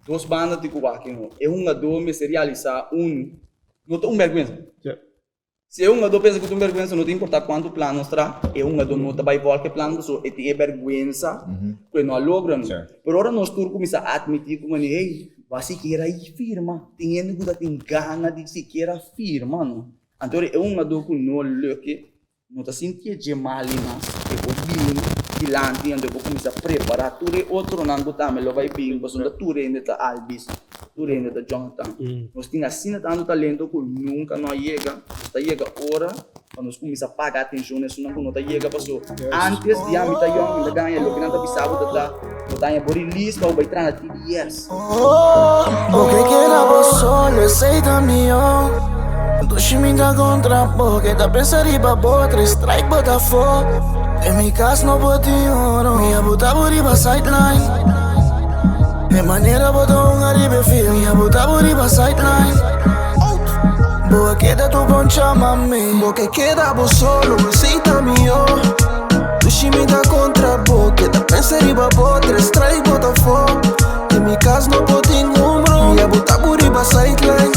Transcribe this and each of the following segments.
Dos bandas de Cubaquino. É hungando me se realizar não tem vergonha. Se hungando pensa que tem vergonha, não tem importa quanto plano está, é hungando não tá vai voltar que plano, so é ter vergonha, que não logra. Por hora nós turco começa a admitir como hey, você quer ir firma, tem gente que tem gana de se queira firma, não. Então é hungando que não loque, não tá sentindo de malinas, é o Dilante yang depois começa a preparar tudo outro não botar melhor vai bem mas onde tudo ainda tá albis tudo ainda tá Jonathan nós tinha assim tanto talento que nunca não chega está chega hora quando nós começa a pagar atenção nisso não tá chega passou antes de a mita jong ainda ganha lo que não tá bisabo tá botar por release para vai entrar na TDS o que queda vos solo aceita mío tu chiminga contra porque tá pensando ir para outra strike bota fogo. En mi casa no puedo oro, mi abuta buriba sideline. De manera boto un arriba feel, mi abuta buriba sideline. Boa queda tu poncha mami, boca queda vos solo, recita mío. Tu chimita contra boca, te pensa riba botra, strike bota fogo. En mi casa no puedo oro, mi abuta buriba sideline.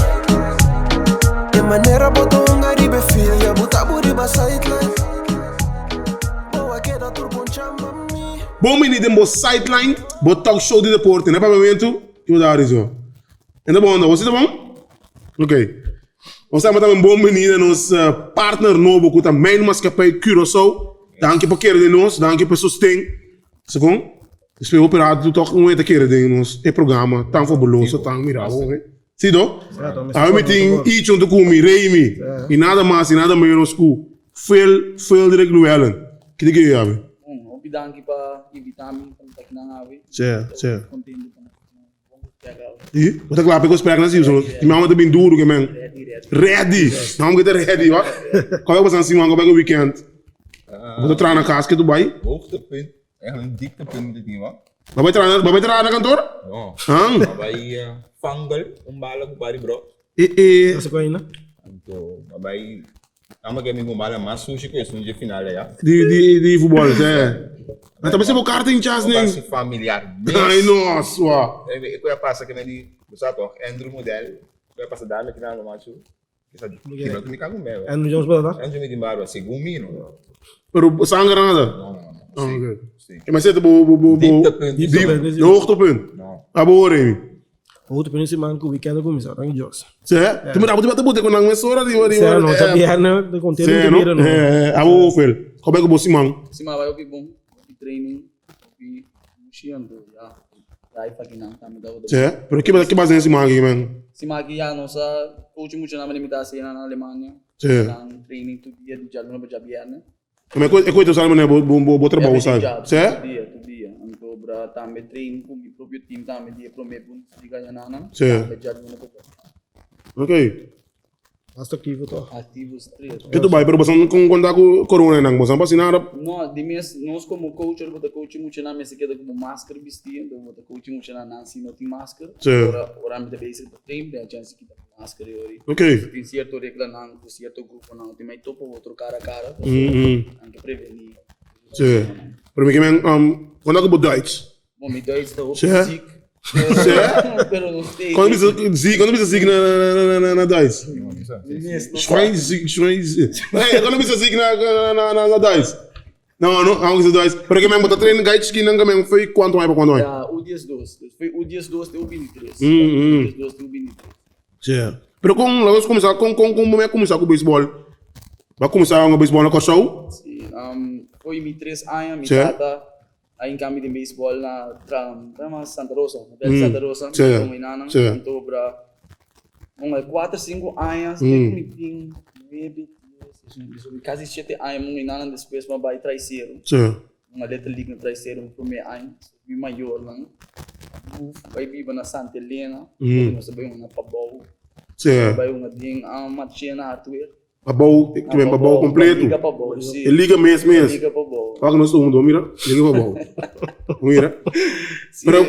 De manera boto un arriba feel, mi abuta buriba sideline. Bom menino, bom Sidelined, bom Talkshow de deporte, né, papiamentu? Que vou dar isso. Ainda bom, não? Você tá bom? Ok. Nós temos também um bom menino, nosso partner novo, que é Mijnmaatschappij Curacao. Danke por querer de nós, danke por sustento. Segundo, espero operar do toque não é daquele de nós, é programa, tão fabuloso, tão mirável, né? Sim, não? A gente tem isso do como Rayh, e nada mais e nada menos que Phildrick Llewellyn. Que diga aí, Ave? Danke para invitar-me para estar aqui na nave. Certo. E? Você claro, pegou os pregos assim, que minha mãe tá bem duro, que man. Ready. Não, que ready, ó. Qual é o passando como é que o weekend? Você traz na casa que tu vai? Hoogtepunt. Echt een dieptepunt dit niet, man. Vai entrar na cantor? No. Ah. Fangal, bala ko pari bro. Você conhece, né? Então, vai ama que me bala mas sushi ko sunje final ya. De futebol, é. Mas também você vai carta em chance, né? Base familiar. Ai, nossa, uau. Eu ia passar que me di, você sabe, Andrew model. Eu ia passar dar aqui na macho. Que sabe? Que não me cago mesmo. Andrew Jones para dar? Andrew me di baro assim, gumino. Pero sangue nada. Não. Ok. Mas você tá de hoogtepunt. Não. Awor, hein? Outro pelo siman que o weekend começa a jogos. Certo? Tu me dá para botar com uma mesura de certo, não sabia não, de conteúdo de mira não. Awor, fel. Como é que você mano? Siman vai ouvir bom, training, ouvir mochiando já. Daí para que não tá me dando. Certo? Pero que base nesse mano aqui, mano? Siman aqui já nossa coach muito na limitação na Alemania. Certo. Training todo dia de jalão para jabiar, né? Mas é coisa sabe, né? Bom trabalho, sabe? Certo? Todo dia. Então, para também treino com o próprio time também dia prometo de ganhar nada. Certo. Ok. Hasta aqui vou ativos três. Que tu vai, pero você não conta com corona não, você não passa nada. Não, de mês nós como coach, eu vou coach muito na mesa que como máscara vestir, então vou coach muito na Nancy não tem máscara. Ora me deve ser para treino, a chance que tá máscara aí. Ok. Tem certo regra não, tem certo grupo não, tem mais topo outro cara a cara. Anche prevenir. Sim. Pero me quando eu vou Deutsch. Bom, me Deutsch tá o Certo? Pero não sei. Quando você zica na Deutsch. Schweinsig. Quando você zica na Deutsch. Não, isso Deutsch. Pero que me botar treino Deutsch que não me foi quanto mais para quanto mais. O dias 2. Foi o dias 2 de 23. O dias 2 de 23. Certo. Pero vamos começar como é começar com o beisebol. Vai começar com o beisebol na Kosovo? Sim. Foi me 3 anos, me tata aí em caminho de beisebol na Santa Rosa, Hotel Santa Rosa, com minha nana, então para 4, 5 anos, me tem bebê, quase 7 anos, minha nana depois me vai traiceiro, uma letra liga no traiceiro no primeiro ano, me maior lá, vai viver na Santa Helena, nós sabemos na Pabau, vai uma dinha matchina hardware. Babau, que vem babau completo. Liga babau, sim. Liga mês. Liga babau. Fala que nós somos mira. Liga babau. Mira. Pero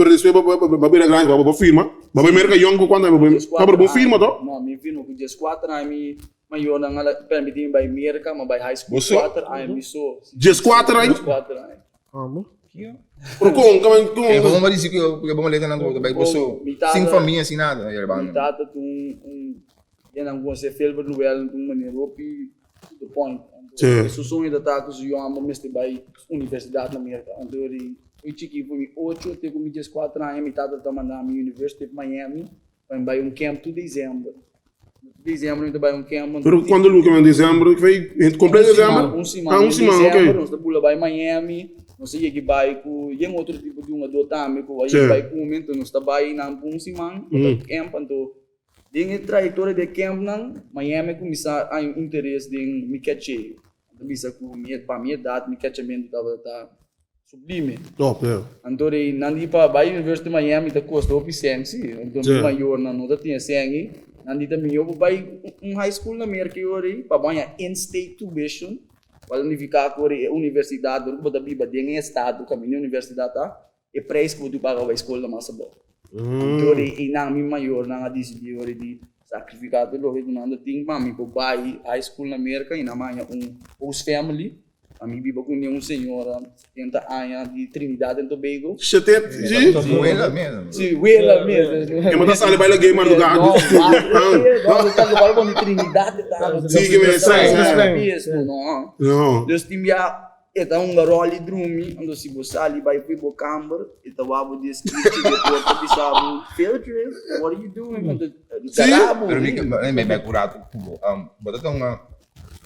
depois babira grande, babau firma. Babau Merka jong quando é babau firma to? Não, me firma com 4 anos, mas eu não permiti vai Merka, mas vai high school 4 anos só. 4 anos? 4 anos. Como? aqui, ó. Pero como? É bom dizer que eu vou ler na rua, vai pessoa. Sem família, assim nada. Invitado yan você Phildrick Llewellyn maneira hopi to the point. Isso sonho da tato se eu amo mestre vai universidade na Merka. Então eu chiqui por mim 8 até com 4 anos metade da mandar mi University of Miami vai camp to dezembro. Dezembro ainda vai camp. Pero quando ele camp em dezembro, foi completo dezembro? Um semana, ok. Nós da bula vai Miami. Não sei que vai com outro tipo de adotâmico, aí vai com momento nós vai na semana, camp então Dengan trajetória de camp nang Miami começar a interesse de me catcher. Então bisa ku para minha idade me catchamento tá sublime. Top, é. Então nandi pa vai University of Miami da custa oficiense. Então maior na nota tinha sangue. Nandi também eu vai high school na Merka ori pa banha in-state tuition. Para unificar com a universidade, do da biba de estado, caminho universidade tá. E preço que tu paga a escola massa boa. Então, inang mi maior nang decidiu de sacrificar pelo resto do mundo. Tem mami ko bai high school na Merka e na manhã host family. A mi biba com nenhum senhora tenta anos de Trinidad e Tobago. Chetet, sim? Huela mesmo. Sim, huela mesmo. Que manda sali baila game no lugar. Não, tá no balcão de Trinidad tá. Sim, que me sai. Não. Deus tinha eta roli drumi, ando si bosali vai fi bo camber, eta wabo description deporte bisabu Phildrick, what are you doing? Ando carabo. Pero me vai curado como bota uma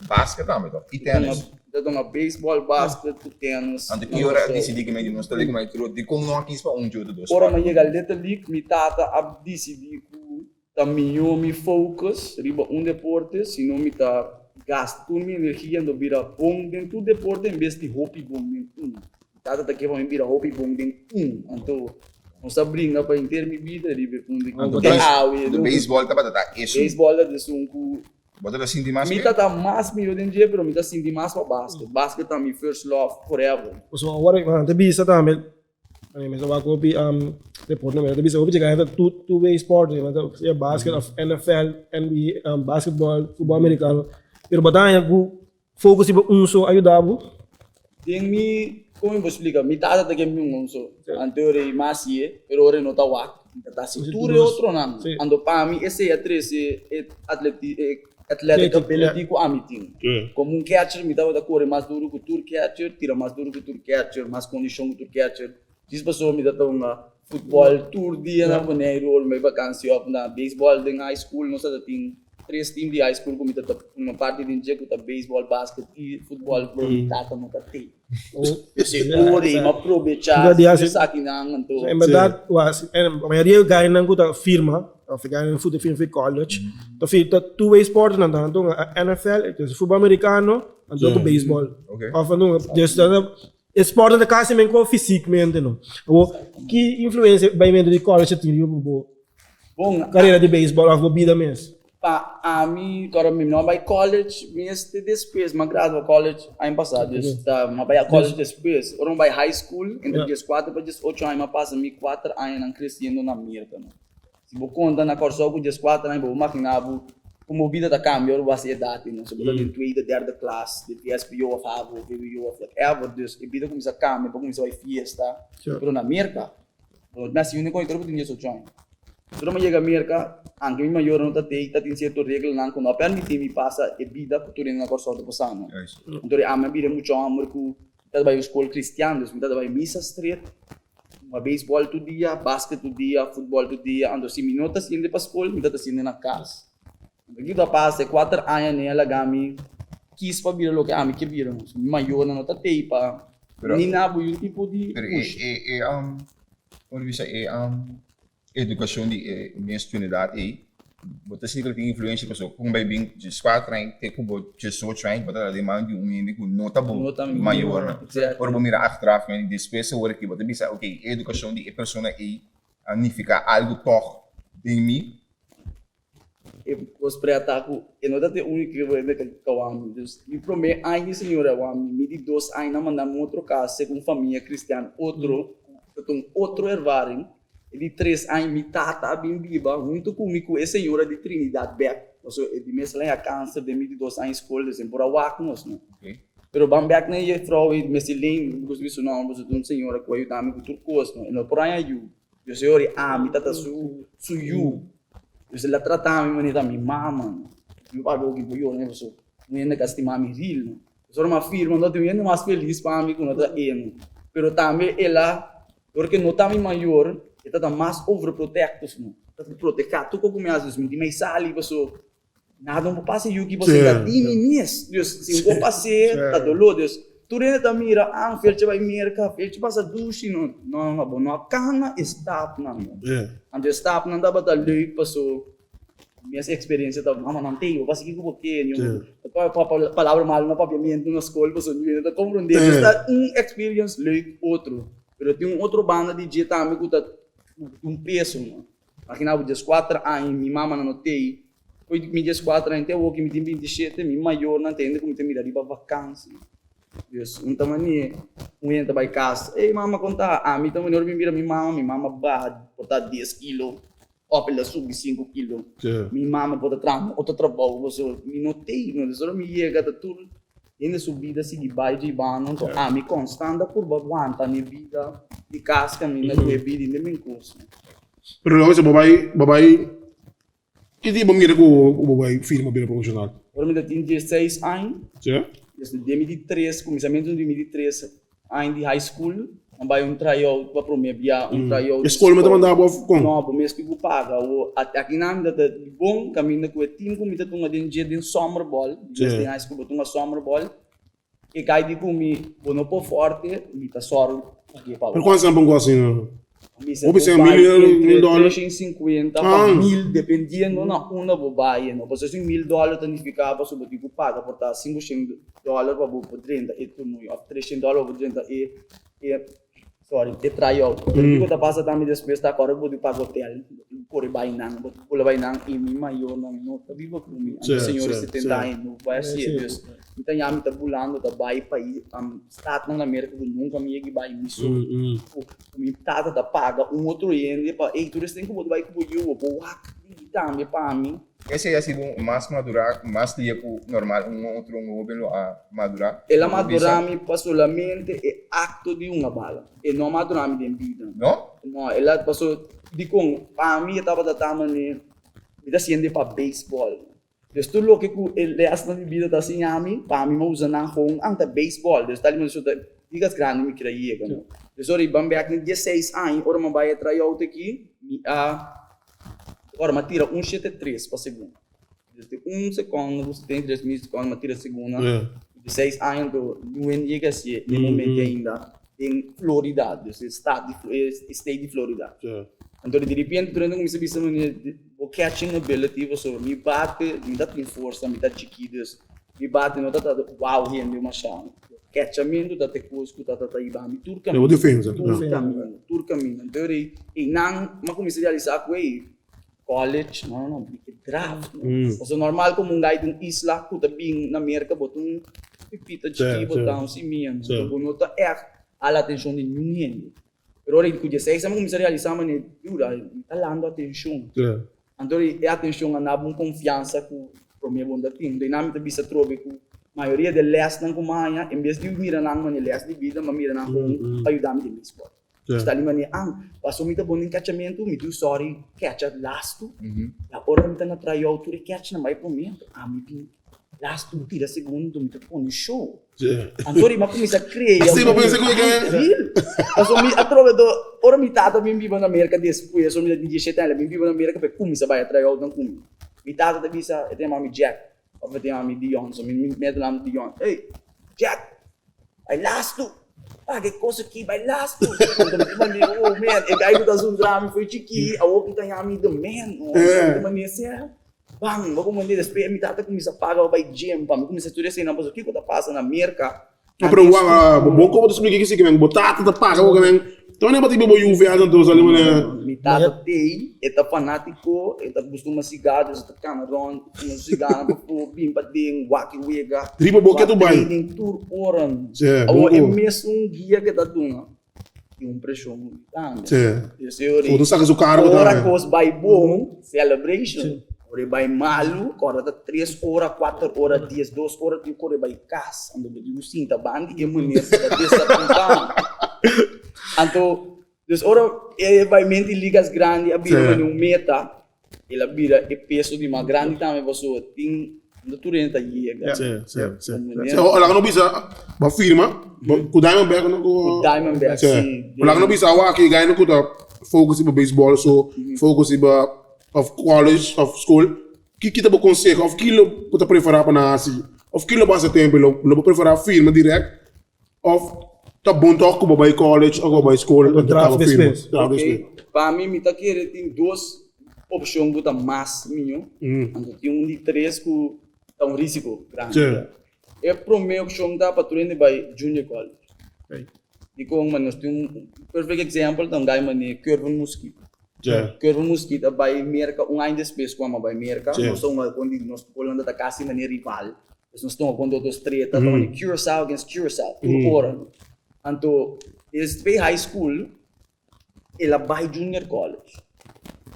basquete também, e tênis. Então baseball, basquete, tênis. Ando que hora decidi que me não está ligado mais de como não aqui para jogo dos. Ora mas chega leta lik mi tata ab decidi ku taminho mi focus riba deporte, senão mi tá gasto minha energia no vira bom dentro do deporte em vez de hopi bom dentro. Tata tá que vai vira hopi bom dentro. Então, nós abrimos para inteira minha vida de ver com do beisebol tá para tá isso. Beisebol é de sunco. Bota assim de mais. Me tá mais melhor dentro de, pero me tá assim de mais para basquete. Basquete tá my first love forever. So agora te bisa também. Mas eu vou hopi deporte mesmo. Te bisa hopi chegar two-way sport, mas é basquete of NFL, NBA, basketball, futebol americano. Pero batalha ku fokus iba só ajudava. Tem como eu vou explicar, metade da game so. Anterior mais pero ora não tá wak. Tá cintura outro não. Ando para mim esse é 13 athletic ability ko amiting. Como catcher me dava da corre mais duro que o tour catcher, tira mais duro que o tour catcher, mais condição que o tour catcher. Diz pessoa me dá uma futebol tour dia na maneira ou me vacância na baseball de high school não sei tem 3 teams de high school como tá uma parte de dia que tá baseball, basket e futebol pro tata não tá tem. Você pode aproveitar isso aqui não então. Em verdade, a maioria ganha não com firma, ganha no futebol firma college. Então fica two-way sport não tá então NFL, então futebol americano, então com baseball. Of não, just esporte da casa mesmo com fisicamente não. O que influência vai mesmo de college tem bom carreira de baseball a vida mesmo. Pa a mim, agora me não vai college, mas depois, mas gradua college, aí passado, tá, mas vai a college depois, ou não vai high school, entre 4 para 8 anos, mas passa me 4 anos não crescendo na Merka, não. Se vou contar na corso com 4 anos, vou imaginar como vida da cambio, vai ser edat, não, sobre de tweede, derde classe, de PSPO of avo, VWO of whatever, dus a vida começa a cambiar, começa a fiesta, pero na Merka, mas se eu não conheço, eu tinha só join. Pero me llega a Merka, anche mi maior non tatei, tati in certo regole non quando permetti mi passa e vida che tu in una corsa dopo sanno. Então a minha vida muito amor com tá vai escola cristiana, dus tá vai missa street, uma baseball todo dia, basquete todo dia, futebol todo dia, ando se minutos indo para escola, me tá indo na casa. Aqui da passa 4 anos nela gami quis para vir lo que ami que viram, maior não tatei pa ni nabo yung tipo de onde você educação de minha unidade aí, botar se tem influência pessoal, como vai bem de 4 anos, tem como de só train, botar a demanda um menino com nota boa, maior, por bom mirar atrás, mas depois eu que botar bisa, ok, educação de pessoa aí, anificar algo toch de mim. Os pré-ataco, eu não tenho único que vai ver que eu amo, me promete aí senhora eu amo, me de 2 anos na mandar outro caso, com família cristiana, outro hervarim. De 3 anos, me tata bem viva, muito comigo, essa senhora de Trinidad Beck, de mesmo lá a câncer, de 2 anos escola, de por awak nós, não? Pero bambek na ye vrouw e mesilin, because we não, você tem senhora que ajuda me com turcos, não. No por aí eu. Eu sei me tata su you. Eu sei lá tratar me manita mi mama. Eu pago que eu né, você. Não é que estima me real. Só uma firma, não tem mais feliz para mim quando tá eno. Pero também ela, porque não tá me maior, está mais overprotective, não. Tá proteger, tu como às vezes me mais sali, você nada não passa e o que você dá diminis. Deus, se eu passei, tá dolor, Deus. Tu ainda tá mira, Phildrick vai Merka, Phildrick passa duche, não cana stop não. Ante stop não dá para leuk passou. Minha experiência tá, mama não tem, eu passei que porque palavra mal na papiamentu na escola, passou não tá compreender. Está experience leuk outro. Pero tem outro banda de dia também que tá peso, não. Aqui na Budges 4 anos, minha mama não tem. Foi de 4 anos, até o que me tem 27, minha maior não entende como tem me dar para vacância. Deus, então mani, entra para casa. Ei, mama conta, mim também não me mira minha mama vai botar 10 kg, ou pela sub 5 kg. Minha mama bota outro trabalho, você me notei, não, só me chega da tudo. Ainda subida se de baixo de bano, então me constante por aguenta a minha vida de casca, minha vida ainda me encosta. Pero hoje babai que tipo mira com o babai firma bem profissional. Agora me tem 16 anos. Desde 2003, começamento de 2003, anos de high school, vai tryout para o meu dia, tryout. Escola me mandava com? Não, para o mês que eu paga. Aqui na minha de bom, caminho com o time, como eu tenho um dia de summer ball, desde high school eu tenho uma summer ball, e cai de comigo, não por forte, me tá só aqui para. Por quanto tempo assim? Ou se é $1.000, 350 para 1.000, dependendo na uma bobaia. Não, você tem $1.000 significava sobre o que paga, por estar $500 para por 30 e tu não, $300 para 30 e tryout. Porque tá passa também depois da agora vou pagar hotel, por bainang, por bainang e mi maior não tá vivo comigo. Senhor 70 anos, vai ser Deus. Então já me tá bulando da bai país, start na Merka nunca me ia vai me so. Me tata da paga outro ende para ei tu tem como vai com eu vou também para mim. Esse é sido mais madurar, mais tempo normal, outro hoben a madurar. Ela madurar-me solamente é acto de uma bala. E não madurar-me de vida. Não? Não, ela passou de com para mim estava tratando me está sendo para baseball. Dus tudo o que ele esta vida tá assim a mim, para mim usa na hong ante baseball. Dus tá ali mas digas grande me queria kan. Dus ora bambek nem 16 anos, ora me vai tryout aqui, agora me tira 1,73 para segundo. Desde segundo, você tem 3 segundos, me tira segunda. 16 anos do chega assim, no momento ainda em Florida, dus state de Florida. Então de repente durante um mês o catching ability so me bate, me dá força, me dá chiquidas, me bate não tá wow rende uma chance. Catchamento da te cusco tá iba me turca. É o defesa. Turca mina. Então e não, mas comecei a realizar que college, não, draft. So normal como um guy de isla, que tá bem na Merka, botou pipita chiqui, botar um siman. Então não tá a atenção de ninguém. Pero ora que 16 anos comecei a realizar mas dura, tá dando atenção. Então a atenção andava com confiança com o meu bom da time. Dinâmica bisa trobe com maioria de leste não comanya, em vez de mirar na mania leste de vida, mas mirar na com ajudar-me de esporte. Está ali mania, passou muito bom em catchamento, me do sorry, catch lasto. Agora me tá na tryout, tu catch na mais momento, me lasto tira segundo, me tá põe show. Antori mas comecei a criar. Assim mas pensa como é. Passou me atrove do, ora me tata me vivo na Merka depois, só me de 17 anos, me vivo na Merka para comecei a tryout não comigo. Me tata da bisa, tem mami Jack. Of tem mami Dion, so me medo Dion. Hey, Jack, I last tu. Que coisa que vai last tu. Oh man, e daí do azul drama foi chiqui, a outra tem mami the man. Oh, mania certo. Bang, vou mandar despedir me tata começa a pagar vai gym, para me começar tudo assim, não posso o que tá passando na Merka. Pero bom como tu explica que se que vem botar tá paga o que vem. Então nem bati bebo UV a tanto ali mano. Me tata tem, é fanático, é costuma cigarro, é camarão, um cigarro para bim para ding, waki wega. Tribo boca tu vai. Tem tour oran. Ou é mesmo guia que tá dando. E pressão também. Ou tu sacas o carro agora cos by bom celebration. Ore vai malu, corre 3 horas, 4 horas, 10, 2 horas, tu corre vai casa. Ando de cinta bandi e mulher da dessa tentang. Anto, dus ora vai mente ligas grande, a bira um meta, ela bira e peso de uma grande também você tem do turenta iega. Sim. Olha, não bisa, ba firma, com Diamondback não com Diamondback. Sim. Olha, não bisa wa aqui ganha no kuta focus iba baseball, so focus iba of college, of school. Que kita ba consegue, of kilo puta preferar para nasi, of kilo basta tempo lo preferar firma direct, of tá bom toque com o college ou com o school o draft business. Para mim, me tá querendo tem 2 opções que tá mais minho. Então tem de 3 que tá risco grande. É pro meu opção da para turende by junior college. E como nós tem perfect example da guy mane curva mosquito. Curva mosquito by Merka ano depois como by Merka, nós somos quando nós Holanda tá quase na rival. Nós estamos quando dos treta, então Curacao against Curacao, por Anto, eles veio high school, ela vai junior college.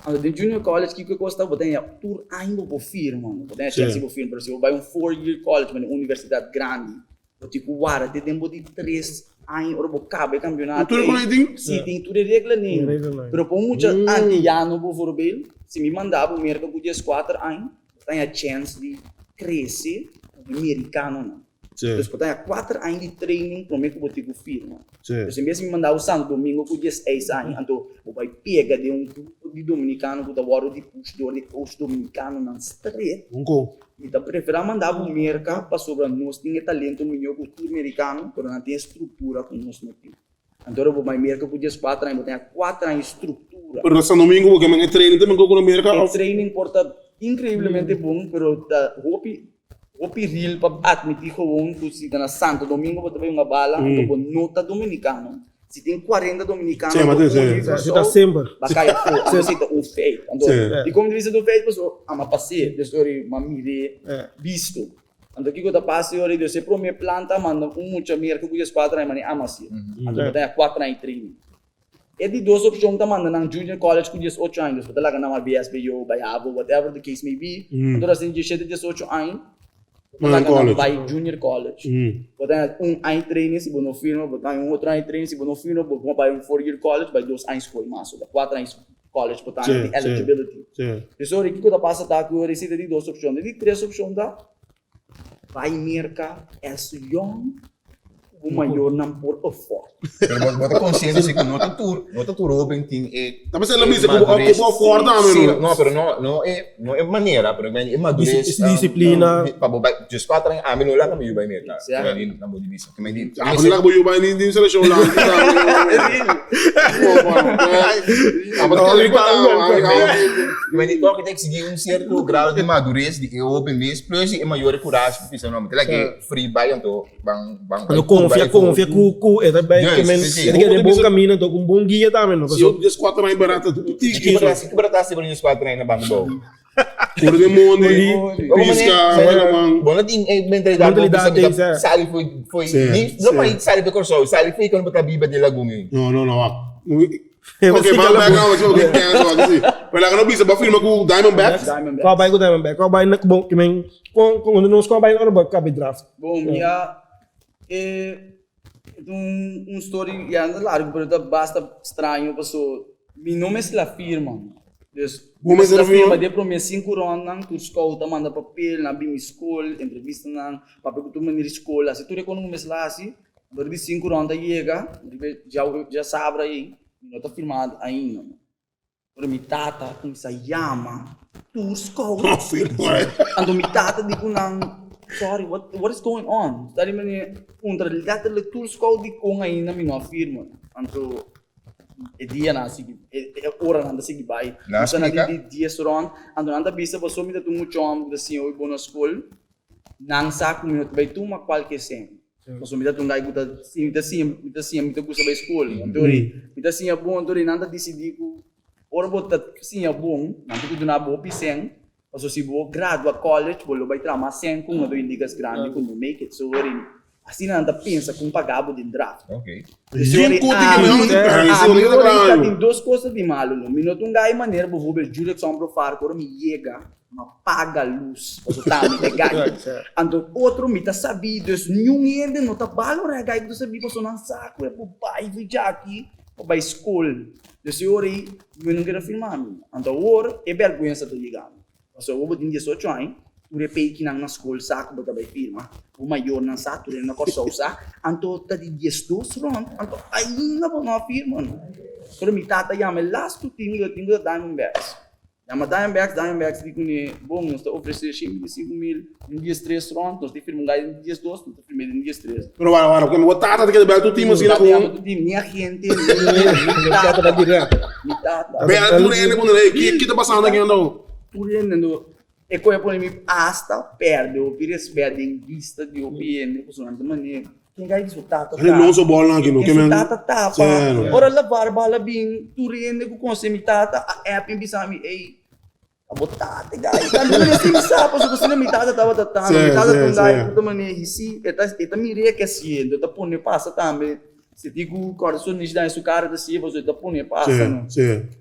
Anto, de junior college, que custa botar tour ainda por firma, botar chance por firma, por exemplo, vai 4-year college, uma universidade grande, o tipo, guarda, tem tempo de 3 anos, ora, cabe campeonato. Tudo com sim, tem tudo regra nem. Pero por muito anti-ano, por exemplo, se me mandava o Merka por 4 anos, tem a chance de crescer, americano, não. Então, portanto, 4 anos de training para mim que eu vou ter que firma. Então, se mesmo me mandar o Santo Domingo com 16 anos, então, eu vou pegar de um grupo de dominicano que eu de puxador de coach dominicano na street. Então, prefiro mandar o Merka para sobre nós, tem talento melhor que o tour americano, mas não tem estrutura como nós não temos. Então, eu vou mais Merka com 4 anos, eu tenho 4 anos de estrutura. Pero Santo Domingo, porque eu treino também com o Merka. O training porta incrivelmente bom, pero hopi real para admitir gewoon que se na Santo Domingo você vai uma bala, então nota dominicano. Se tem 40 dominicanos, você tá sempre. Vai cair fora, você tá um feito. E como diz do feito, pessoal, ama passei, desde uma mire visto. Então que eu passe hoje, Deus se promete planta, manda muita Merka que os 4 anos, mas ama assim. Então tem 4 anos training. É de 2 opções da manda na junior college com 18 anos, você lá na uma BSBO, by Avo, whatever the case may be. Então assim, 18 anos. Vai junior college. Botar ano training se você não firma, botar outro ano training se você não firma, botar vai 4-year college, vai 2 anos escola mais, 4 anos college, botar eligibility. Então, o que eu passo tá que eu recebo de 2 opções, de 3 opções da vai Merka as jong o maior não por effort. Pero bota consciência que nota tour hoben tem Também se ela me diz que o fora também. Não, pero não é maneira, pero é madurez. Disciplina. Para botar just 4 anos, a mim não lá também vai Merka. Ali na bodivisa. Que me diz. Ah, lá que eu vai nem seleção lá. Mas então que tem que seguir certo grau de madurez de hoben mesmo, plus é maior coragem para fazer não, tem que free buy então bang confia com é também que é bom caminho, então com bom guia também, não. Se eu des 4 anos barata, que barata se para 4 anos na banco bom. Por demônio, pisca, mano. Bom, tem mentalidade sali foi não mais sali do corso, sali foi quando botar biba de lagumi. Não. Ok, mas background eu tenho que assim. Mas lá não bisa ba firma com Diamondback. Qual vai com Diamondback? Qual vai na bom que men com nós qual vai na cabe draft. Bom, é um story já largo, pero basta estranho, passou. Meu nome é la firma. Mas a firma de para mim 5 rondas, tu escolta manda papel na bim school, entrevista na papel que tu manda escola, se tu reconhece lá assim, de 5 rondas chega, já sabe aí. Não está filmado ainda. Pero mi tata, como se chama, tour school. Ando mi tata digo nang, sorry, what is going on? Stari man contra letterlijk tour school di ko ainda mi no firma. Ando dia na sige, ora nanda sige bai. Nasa na di dia soron, ando nanda bisa baso mi da tu mucho am da sim oi bona school. Nang sa ko mi bai tu ma qualquer sem. Mas me dá um daí que me gusta da escola. Então, me dá sim é bom, então nada decidir que ora botar sim é bom, não tem que dar boa piscem. Mas se vou gradua college, vou vai trabalhar sem com uma do indicas grande quando make it. So, Assim não pensa com pagabo de draft. Ok. Tem duas coisas de malo. Me não tem gai maneira para o direção para far quando me chega, me paga a luz. Porque tá me gai. Então outro me tá sabido, nenhum ainda não tá balo, né? Gai do sabido para sonar saco é para pai vir aqui para escola. Então senhor aí, eu não quero filmar. Então agora é vergonha de chegar. Então eu vou ter 18 anos. O repei que na escola saco bota bem firma, o maior na saco ele na coisa usa, anto tá de 10 rond, anto ainda não firma, pero mi tata chama last tinga Diamondbacks, chama Diamondbacks digo ne bom nós tá oferecer 5.000 em 10 rond, nós te firma gai em 10 nós te firma em 10 pero agora como o tata que bel tu time assim na tu time minha gente, mi tata da direto, mi tata, bem tu ele quando ele que tá passando aqui andou, tu ele e come poi mi asta perde o perde in vista di OPN funzionando maneira quem vai disfrutar ele não sou bola aqui não que men tapa ora la barba la bin tu rende com consemitata a app bisami ei a botate gai quando ne si sa posso você mi tata tava tatando mi tata com gai puta maneira si eta mi re che siendo ta pone passa também se digo coração nisso dá isso cara da si você ta pone passa não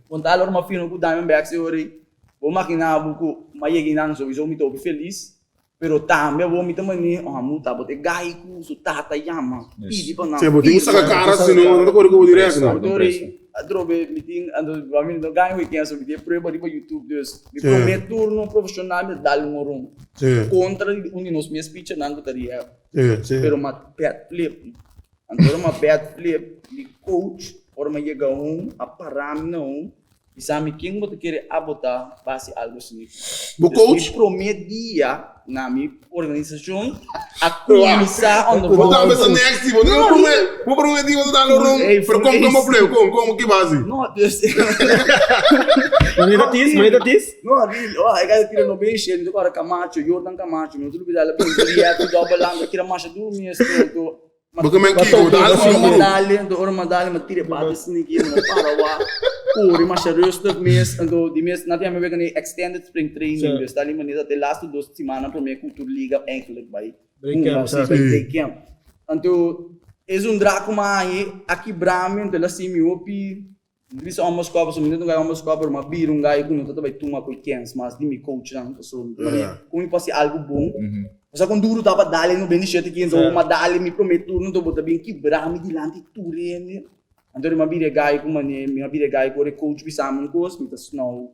quando allora ma fino com Diamondbacks ori vou maquinar buku mayeginan so iso mito feliz pero também vou me também muta bote gaiku su tata yama pidi pa na se bote saca cara senão não corre direto não adrobe meeting ando vami no gai weekend so meeting prova tipo YouTube dus me prometo turno profissional me dal morum contra um de nos minhas speech não gostaria pero ma pet flip andora ma pet flip de coach or ma chega a param não e sabe quem você quer abotar passe algo assim. O coach prometia na minha organização a começar onde vou dar essa next vou prometer você dar no room pero como play como que base não Deus Manda tis não real é que tira no beijo ele agora Camacho Jordan Camacho não tudo bem ela pensaria que double lang que mais dormir esto porque me que medalha mas tira para assim aqui não para lá Puri mas rustig mês então de mês na dia me vegan extended spring training dus ali maneira de last 2 semanas para minha culturliga eigenlijk bij break camp então é draco mais aqui Brahmin de la simi hopi Bisa almost cover so minuto almost cover mas bir gai com não vai tuma com quens mas de me coach não so como pode algo bom mas quando duro tava dali no bem cheio aqui então uma dali me prometo não tô botar bem que Brahmin de lante turene Então, uma vida gai com uma vida gai com o coach bisam com os muitas snow,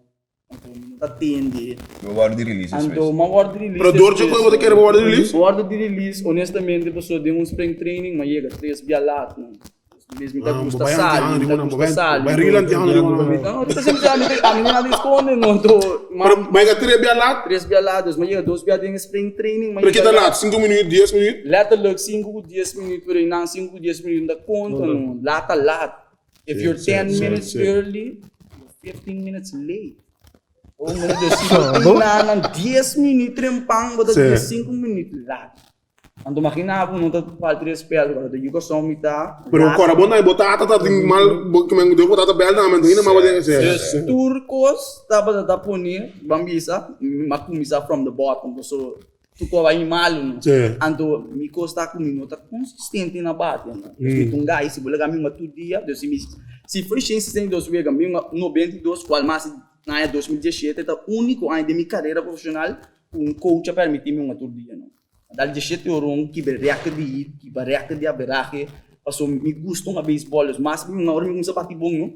então não atende. Uma hora de release. Então, uma hora de release. Produtor de como você quer uma hora de release? Uma hora de release, honestamente, pessoa de spring training, mas chega 3 bialat, mesmo que custa sal, vai rilan tiang não, tu sempre a menina esconde não tô. Mas 3 bialados, mas chega 2 bialados em spring training, mas porque tá lá 5 minutos, 10 minutos. Letterlijk 5, 10 minutos, pero não 5, 10 minutos da conta não. Lata. If you're 10 minutes early, 15 minutes late. Ou não, 10 minutos trempang, bota 5 minutos late. Ando makinabo não tá falta de respeito agora da educação me tá pero agora bom não botar tá mal que me deu botar bel não mas ainda mais ser turcos tá punir bambisa makumisa from the bottom so tu ko vai mal não ando me costa com minuto consistente na bate né então guys se bolega mim todo dia Deus se foi chance sem Deus vega mim 92 qual mais na 2017 tá único ano de minha carreira profissional coach permitir me todo dia não Dal de shit orang que berreaca de aberaque passou me gusta uma beisebol mas uma hora me começa a bater bom não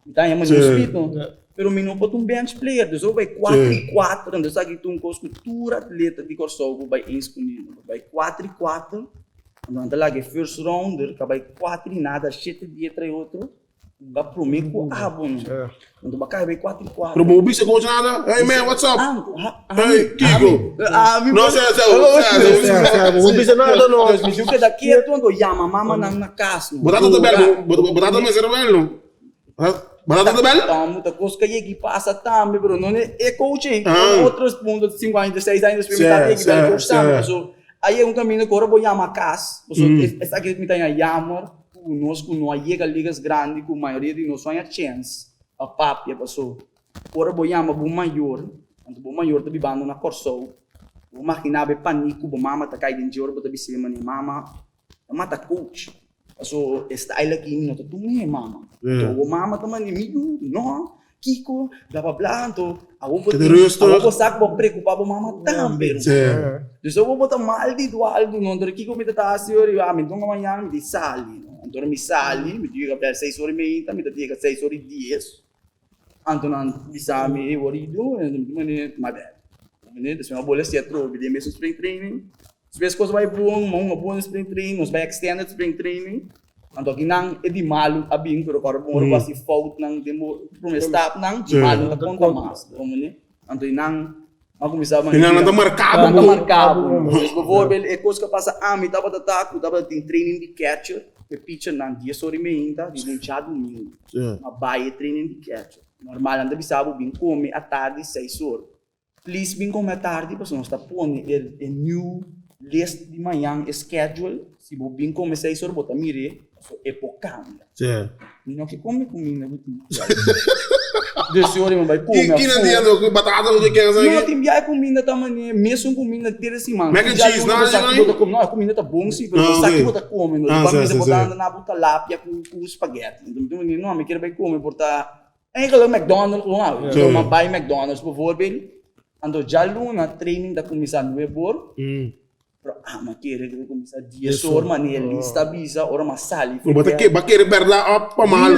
então é mais respeito pero me não pode bench player dus vai 4-4 então sabe que tu cultura atleta de Corsogo vai inscrever vai 4-4 então lá que first rounder que vai 4 e nada shit de entre outro Ga prometo abon. Untuk bakal be 4-4. Pero mobi se coach nada. Hey man, what's up? Hey, Kiko. No, sei. Mobi se nada no. Me digo daqui tu ando chama mama na casa. Botado do belo, botado me servelo. Botado do belo? Tá, muita coisa que ele passa também, bro. Não é coaching. Outros pontos de 5 anos, 6 anos experimentar ele vai coach também. So, aí é caminho que agora vou chamar casa. So, essa aqui me tem a chamar. Conosco não chega ligas grandes com a maioria de nós só a chance a papia passou agora vou chamar o maior também bando na Corsogo O makinabe panico, o mama tá caindo de ouro, bota bicê, mano, mama, mata coach. So, style aqui, não tá tudo bem, mama. Então, o mama também, miúdo, não, Kiko, blá blá blá, então, a vou saco para preocupar o mama também. Então, eu vou botar mal de dualdo, não, então, Kiko me tá assim, então, amanhã me sali, então, me sali, me diga para 6h30, me diga 6h10. Então, me sali, eu orido, mas bem, se uma bola se atrou, me mesmo spring training. Se vezes coisa vai bom, uma boa spring training, nos vai extended spring training. Então, que não é de malo a bem, pero agora bom, eu assim fault não demo para stop não de malo na conta mais, como né? Então, não a começar a não tá marcado, mas vou ver é coisa que passa me tava de ataque, tava tem training de catcher, que pitcher não dia sobre meinta, de um chá domingo. Uma baia training de catcher. Normal anda bisabo bem come à tarde 6h. Please bem come à tarde, porque nós está pondo é new list de manhã schedule, se vou bem come 6h, bota mire, é por cambia. Não que come comida, desse hora vai comer. Que não tem batata ou de que não tem biai comida também, mesmo comida ter semana. Mac and cheese, não, a comida tá bom sim, mas sabe bota come, não, para mim botando na bota lápia com espaguete. Então, não, me quero vai comer, botar é que McDonald's, não, uma buy McDonald's, por favor, bem. Ando já na training da comissão do Ebor. Mas querer que começar dia sor maneira lista bisa ora uma sali. Mas querer perder para mal.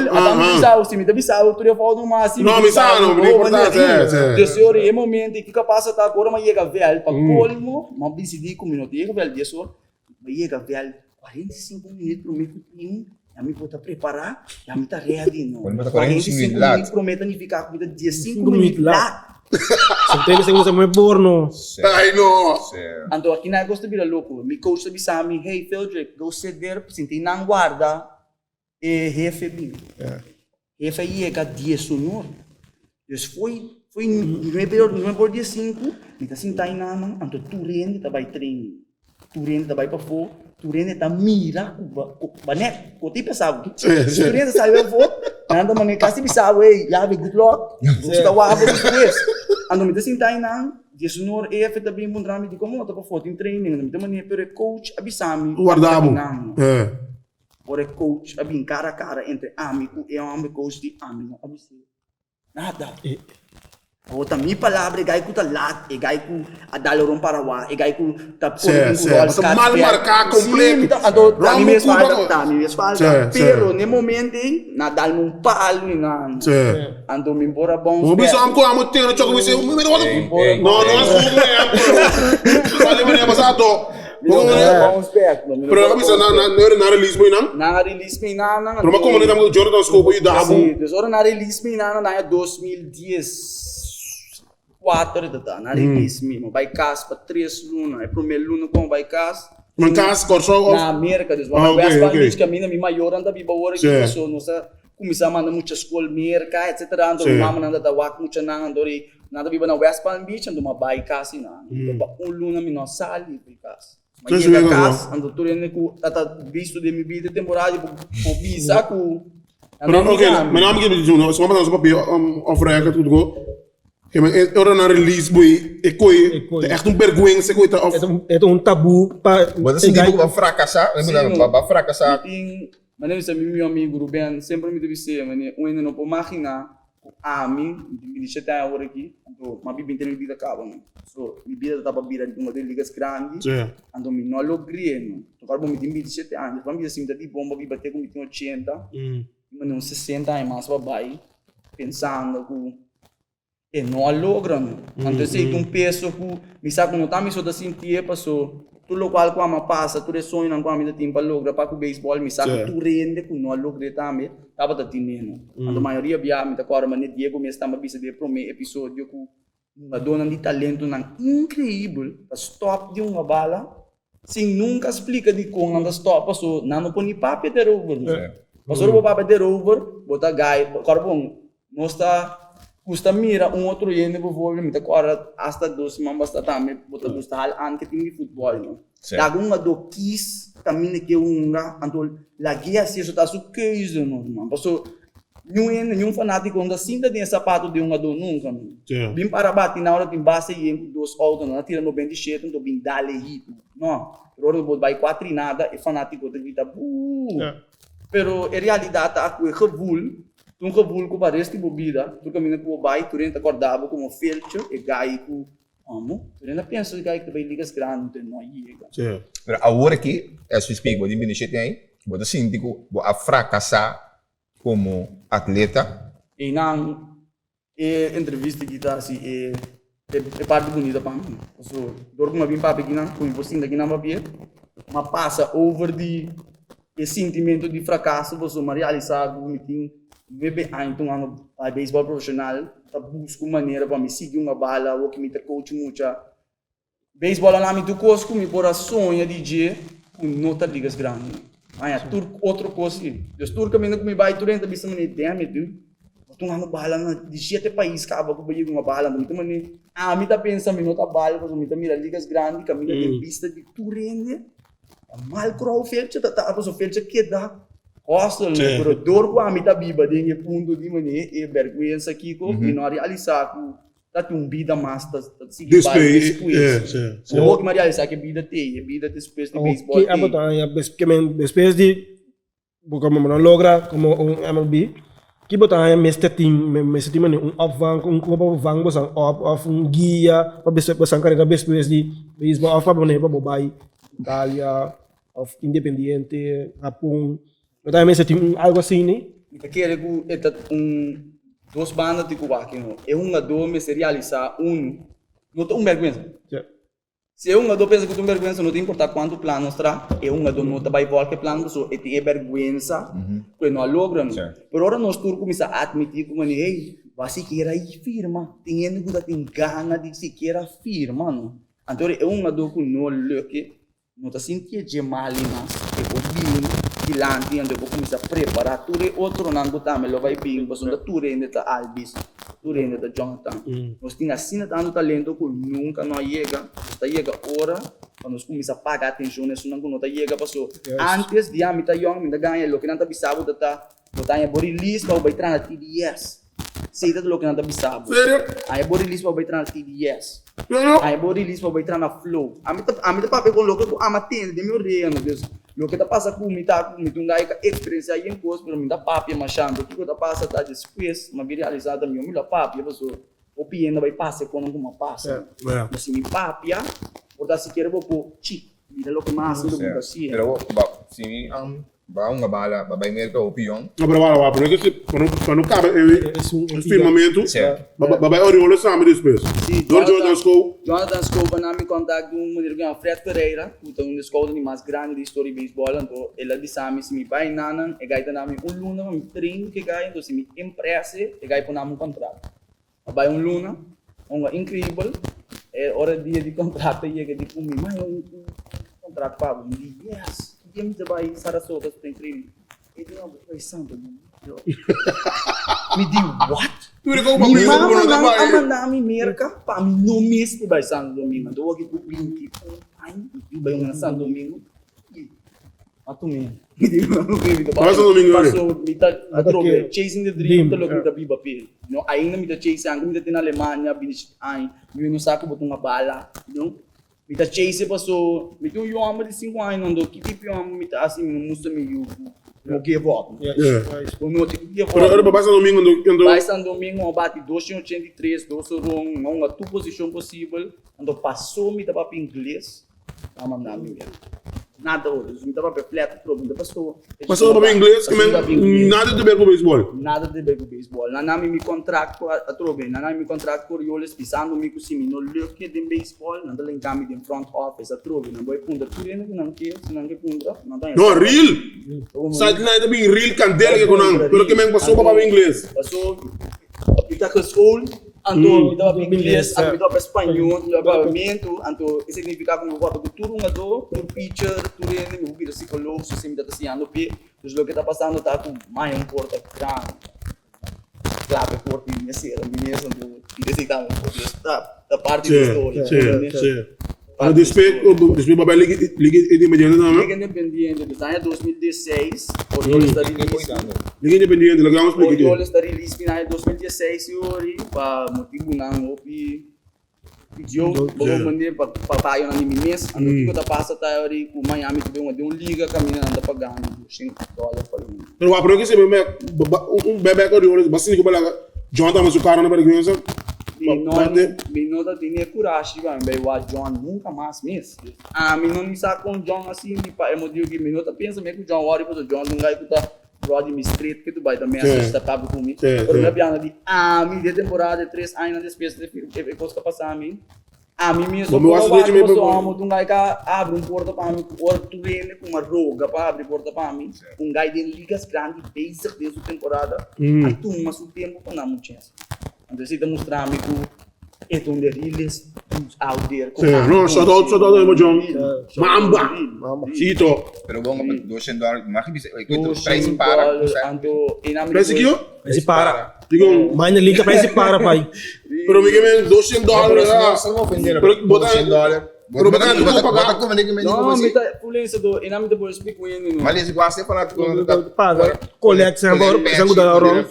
Bisau, se me bisau, tu eu falo mais. Não, bisau não, me importa. Dia sor é momento que passa tá agora mas chega velho para colmo, mas decidi com minuto chega velho dia sor, mas chega velho 45 minutos pro meu treino. Já me vou preparar, já me tá ready não. 45 minutos prometa de ficar comida dia 5 minutos lá. Você tem que ser borno. Ai, não. Então, aqui na gosto de virar louco. Me coach sabi sa amin, hey, Phildrick, go sit there. Sinti nang guarda, jefe bem. Jefe aí é 10 sonor. Dus foi no por dia 5, me tá sentado na mão, então tu rende, tá vai treino. Tu rende, tá vai para fora. Tu rende, tá mira, banet, ko tipo sabe. Tu rende, sabe eu vou. Nada maneira, kasi bisao, já ve good luck. Você tá wabo depois. Ando me tá sentado na dia sonor, tá bem bom drama de como eu tô para fora em training, me tá maneira, pero coach abisami. Guardavo. Por coach, abin cara a cara entre amigo e amigo coach de amigo, abisei. Nada. Outra minha palavra, gai ku talat, gai ku adaloron parawa, gai ku tapon com gol, mal marcar completo. Tami mesmo falta, pero no momento na dal um palo na. Ando me embora bom. O bicho amco amo ter no choque você, não, Vale maneira passado. Pero kami sa na release mo inang? Na release mo inang. Pero como nita mo Jordan scope yu dabo. Sim, desora na release mo inang na 2010. 4 da na release mo. Vai cas pa 3 luna, é primeiro luna com vai cas. Man cas corso na Merka, desora vai Spanish caminho mi maior anda biba hora que so nossa começar manda muita escola Merka, etc. Ando mama nanda da wak muita nang andori nada biba na West Palm Beach ando uma vai cas ina. Pa luna mi no sali vai cas. Mas chega casa, ando tudo com tata visto de minha vida temporada por visa com. Ok, mas não me diz não, só para nós papel oferecer tudo. Que mas ora na release boy, é coi, é echt vergonha se coi tá. É tabu para. Mas assim tipo para fracassar, para fracassar. Mas eu sei meu amigo Ruben sempre me disse, mas eu ainda não posso imaginar a mim, me disse até agora aqui, então, mas minha vida acaba, so minha vida estava virando uma das ligas grandes, então me não logrei, não. Então agora me tem 27 anos, para mim assim, de bomba me bater com 80, mas não 60 anos mais babai, pensando que não logra, não. Então sei que peso que me sabe não tá me só da sentir, passou tudo qual com a passa, tudo é sonho não com a minha tempo logra para o beisebol, me sabe tu rende que não logra também. Tava da tinendo. A maioria via me tá agora mas Diego me está bisa de primeiro episódio com uma dona de talento não incrível, a stop de uma bala, sem nunca explica de como anda stop, passou não põe papel de over. Passou o papel de over, bota guy, agora bom, mostra custa mira outro yende por favor, me tá agora hasta 2 mambas tá também, bota custa hal anche de futebol, não. Dago uma do quis caminho que hunga, então lagi assim isso tá su coisa não, passou nenhum fanático anda cinta de sapato de adulto nunca. Bem para bater na hora que base e em dois autos, não tira no bem de cheio, então bem dale hito. Não, agora vou vai quatro e nada e fanático de grita Pero em realidade a coisa revul com parece de bebida, tu caminha com o bai, tu renta acordava como felcho e gai com amo, tu renta pensa que gai que vai ligas grande, não é? Pero awor aqui, é suspeito, vou diminuir aí, vou sentir que vou fracassar como atleta. E não entrevista que tá assim é parte bonita para mim. So, dor como bem papi que não, como você ainda que não vai mas passa over de sentimento de fracasso, você realizar o meeting, bebê então a beisebol profissional, tá busco maneira para me seguir uma bala, ou que me tá coach muita. Beisebol lá me do cosco, me por a sonha de dia, com nota ligas grande. Aí outro coisa, Deus tur caminho que me vai turenta bisa me ideia me tu. Tu não bala na de 7 países acaba com baí uma bala, muito maneiro. Me tá pensando me nota bala, porque me tá mira ligas grande, caminho de vista de turende. Mal crow felcha tá a pessoa felcha que dá hostel pero dor com a mita biba de ponto de maneira e vergonha aqui com e não realizar com tá vida mais tá seguir depois o que realizar que vida depois de beisebol que depois de como não logra como MLB que botar mestre time opvang opvang bosang off guia para besang carregar depois de beisebol off para boné para bobai Italia of Independiente, Japão. Eu também senti algo assim, né? Eu quero que duas bandas de Cubaque, não. Dor me se realizar não tem vergonha. Se dor pensa que tem vergonha, não tem importar quanto plano está. Dor não está vai voltar plano, só é vergonha, que não logra. Por hora nós turcos começar a admitir como ei, vai se queira ir firma, tem gana de se queira firma, não. Então dor que não logra. Não está sentindo de malinas, eu vou vir dilante, eu vou começar a preparar, tudo outro não botar, mas vai vir, mas não tudo ainda está Albis, tudo ainda está Jonathan. Nós temos assim tanto talento que nunca não chega, está chega hora, quando nós começamos a pagar atenção, isso não chega, passou. Antes de a mita jong, mita ganha, lo que não está bisabo, está botando body list para entrar na TDS. Seita do lo que não está bisabo. Aí body list para entrar na TDS. Aí body list para entrar na flow. A mita papai com lo que eu amo atende de meu reino, Deus. Lo que tá passa com mita tungai experiência aí em coisa, pero mita papai machando. O que tá passa tá depois, uma realizada meu, mila papai, pessoa. O pieno vai passar quando uma passa. Mas se me papai, por dar se quer vou pôr chi. Mira lo que mais do mundo assim. Pero sim, vai uma bala, vai Merka hopi jong. Não, porque quando acaba o firmamento, vai Oriola sabe depois. Jonathan Scope na me contato um mulher que Fred Pereira, que é um dos escolas mais grandes de história de beisebol, então ela disse a mim se me pai nanan, e gaita na mim luna, me treino que gai, então se me empresa, e gai por um contrato. Vai luna, incrível, é hora dia de contrato e que tipo me mais contrato pago, yes. Me vai Sarasota tem treino. Ele não foi santo. Me diz what? Me manda me Merka para me não mês que vai Santo Domingo. Do aqui do 20. Ai, eu vai um Santo Domingo. Atu me. Santo Domingo. Passou me tá atrobe chasing the dream to look at the biba pil. No, ainda me tá chasing, me tá na Alemania, binis ai, me não saco botar uma bala, não? Me tá chase passou, me tem uma de 5 anos, não que tipo me tá assim, não musta me o give up. O não tipo give up. Pero vai Santo Domingo, vai Santo Domingo, bate 283, 2 rong, uma tu posição possível, ando passou me tava para inglês, tá mandando me nada outro, me tava para flat problem, passou para inglês, que nada de ver com beisebol. Nada de ver com beisebol. Na me contrato a trobe, na me contrato por Yoles pisando me com simi no look de beisebol, nada lá em de front office a trobe, não vai punta tudo não que punta, não tá. No real. Sidelined bem real candela que não, pero que me passou para inglês. Passou kita ke school anto kita para inglês, anto kita para espanhol, kita para papiamentu, anto significa como vou para turun ado, por teacher, turene, me vou psicólogo, se me está ensinando pe, então o que está passando tá com mais importa grande. Claro, por mim, esse era minha do necessitava, da parte da história. Después papel liga independiente também. Liga Independiente, desde año 2016, o dólar está release. Liga independiente, lo que vamos a O explicar. dólar está release em año 2016 yuri, para motivo ng hopi. Pediu, vamos mandar para paio na mês. Ano que tá passa tá yuri, o Miami teve uma liga caminhando anda pagando $5 para mim. Pero o apro que se bebe bebê que olha, bastante como ela Jonathan mas o cara não vergonha. Mi nota tinha coragem, vai o John nunca mais mesmo. Mi não está com John assim, é motivo que mi nota pensa mesmo que o John ora para o John não vai estar Rod me street que tu vai também assistir cabo comigo. Pero na piada de mi de temporada de 3 anos depois de coisa passar a mim. Mi mesmo tu vai cá abre porta para mim, ou tu vem com uma roga para abrir porta para mim. Guy de ligas grande basic desde a temporada. A tu mas o tempo para não chance. Então se te mostrar amigo é um deles out there. Não, só dá meu John. Mamba. Cito. Pero bom, $200, mas que preço para. Preço aqui, ó? Preço para. Digo, Mas na liga preço para, pai. Pero me quemen $200. Não ofender. $200. Pero bota como nem que me diga Não, assim. polícia do inami do bolso pico ele. Mas eles gostam de falar com Paga. Colete sem agora, sem mudar a ron.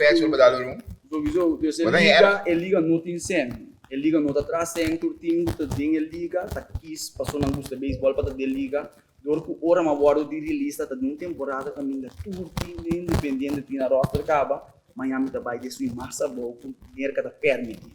Liga não tem sem. Liga não tá atrás sem turtinho, tá dentro liga, tá quis passou na gusta beisebol para da liga. Dorco ora ma guardo di release tá numa temporada caminha turtinho independente de na roster acaba. Miami tá vai descer massa boa com Merka tá permite.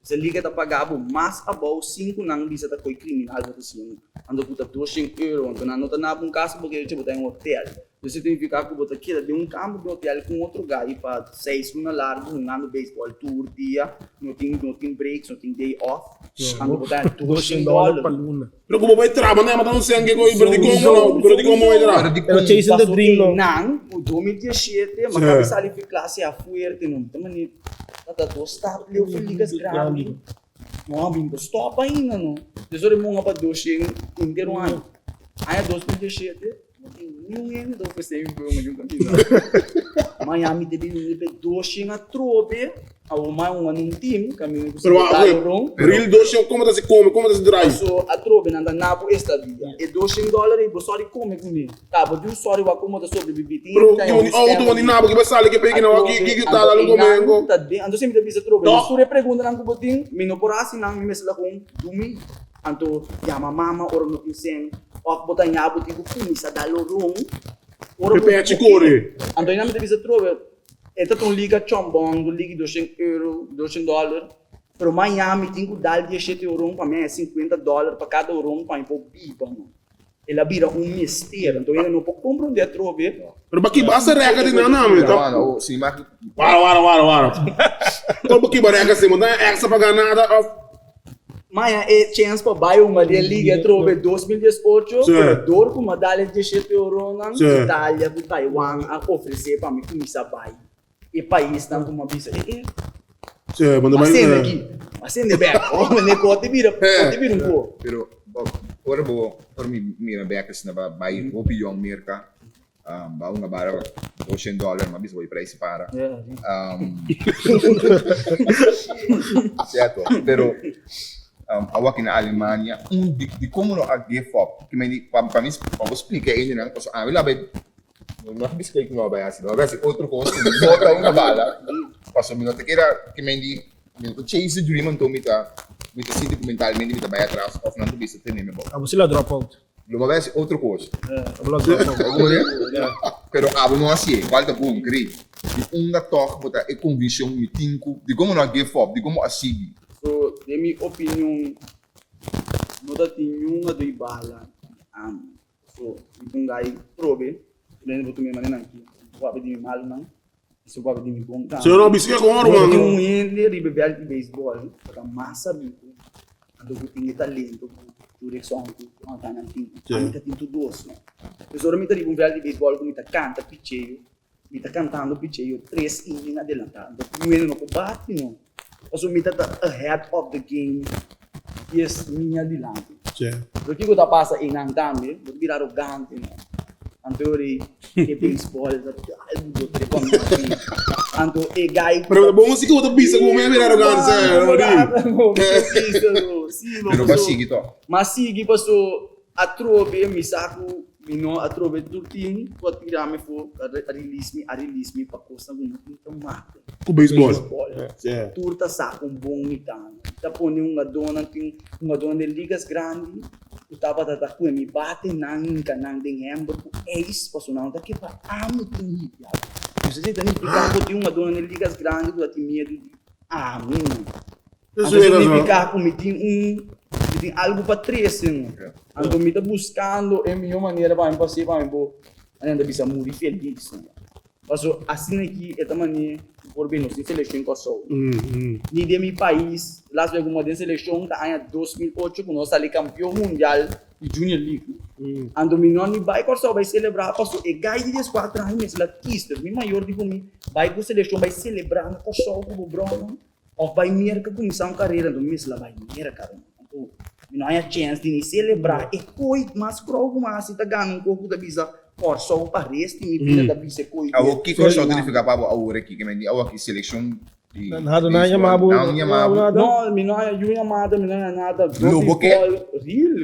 Se liga tá pagava mais above 5 nang bisa tá coi criminal tá assim. Ando puta €200, então não tá na um caso porque eu botar em hotel. Isso significa que botar aqui de um campo de hotel com outro guy para 6 lunas largo, jogando beisebol tour dia, não tem breaks, não tem day off. Ando botar $200 para luna. Pero como vai trabalhar, né? Mas não sei que coi, pero de como vai trabalhar. Pero chasing the dream, no? Nang, o 2017, mas cabeça ali foi classe a fuerte, não também tá stop leu ligas grande. Não, bingo, stop ainda não. Tesouro monga para $200 inteiro ano. Aí 2017 ninguém do festejo foi uma junta aqui. Miami teve $200 a trobe, ao mais um time, caminho Pero real $200 como tá se come, como tá se drive. So a trobe nanda napo esta dia. E $200 e você come comigo. Tá, but you sorry wa como tá sobreviver. Pero tu mandi nabo que vai sair que pegue não aqui tá lá no comengo. Tá bem, ando sempre bisa trobe. Tu pergunta nang kuboting, mino porasi nang mesla com dumi. Anto yama mama or no piseng. Of botar em abo tipo kumisa dalorong. Repete core. Anto inami bisa trobe. Esta tão liga chombong, liga €200, $200. Pero Miami tem que dar €17 para mim, $50 para cada euro para impor biba. Ela vira mistério, então ele não pode compreender trobe. Pero baki basta reca de nada, tá? Não, sim, mas Wara. Qual baki reca se manda extra para nada. Mas é chance para bairro uma de liga trobe 2018, dor com medalha de €17 na Itália, do Taiwan a oferecer para mim começar bairro. E país não com uma bisa. Mas sendo aqui, mas sendo bem, o negócio vira um pouco. Pero por mira bekas na vai hopi jong Merka. Ba nga bara $200 mabis boy price para. Certo. Pero awak na Alemania, di como no give up. Que me para mim para explicar ainda não, porque lá vai não é biscoito que não vai assim, não vai ser outro coisa, bota uma bala. Passou minuto que era que me di chase the dream então me sinto mentalmente me vai atrás, of não bisa ter nem me bom. Você lá drop out. Lo vai ser outro coisa. Drop out. Pero não assim, falta bom, creio. E uma toque botar e convicção me tinco, de como não give up, de como assim. So, de minha opinião, não dá nenhuma do bala. So, então daí probe, lembro tu me maneira aqui, vou pedir mal não, isso vou pedir bom tá. Se eu não bisque com ouro, Tem mano. ele ribevel de beisebol, para massa bico, ando que tem talento, direção, com a nanti, ainda tem tudo isso. Tesouro me tá ribevel de beisebol, como tá canta picheio, me tá cantando picheio 3 innings adelantado, não ele não combate não. Also me tá ahead of the game, yes minha dilante. Porque quando passa em nang também, vou virar arrogante não. Antori e baseball da algo de bom anto e gai Pero bom se que outra pista como é virar ganza. Pero basigi to. Mas sigi passo a trobe mi saco mino a trobe turtin pode tirar me for a release me para costa com tomate Com baseball. Turta saco bom mitano tá pone uma dona de ligas grande o tava da com me bate nang kanang ding hembo eis passo não daqui para amo tem você tem que ficar com uma dona de ligas grande do tem medo menino ficar com me tem algo para três ando me tá buscando a minha maneira para passar para mim ainda bisa muito feliz passo assim aqui é também por bem nos seleção Kosovo ni de meu país lá se alguma de seleção da ano 2008 quando nós saí campeão mundial de Junior League ando me não vai Kosovo vai celebrar passo e gai de 4 anos lá quister meu maior de comigo vai com seleção vai celebrar no Kosovo com o Bruno ou vai Merka começar uma carreira do mês lá vai Merka não há chance de celebrar e coi mas crogo mas se tá ganhando pouco da bisa por só para reste me vida da bisa coi O que Kosovo significa para awor aqui que me di awor que seleção Nada na yamabu. Não, me não é nada, me não é nada. Lobo que real,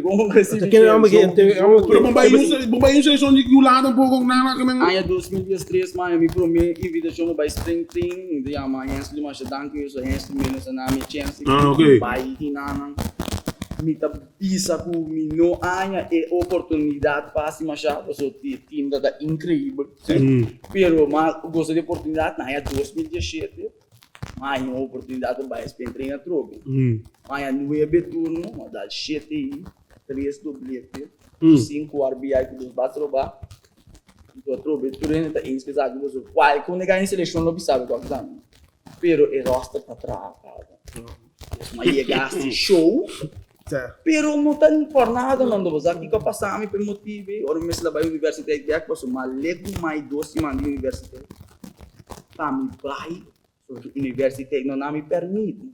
como que se Que não Bombaí seleção de Yulada um pouco na que me Aí 2013 mas me prometi invitação para spring training de amanhã se mas danke eu sou esse menos na minha chance vai hinana me tá bisa com me não há oportunidade para se machar eu sou time da incrível pero mas gosto de oportunidade na 2017 mas uma oportunidade para spring na trobe mas 9 turno mas dá 7 3 doblete 5 RBI que dos batroba então trobe turno tá inscrito você qual quando ganha seleção não sabe qual que tá pero é roster para trás mas chegaste show pero não tá por nada não você aqui que passar me por motivo ou me se vai universidade que passo mal lego mais 2 semanas de universidade para me vai universidade não me permite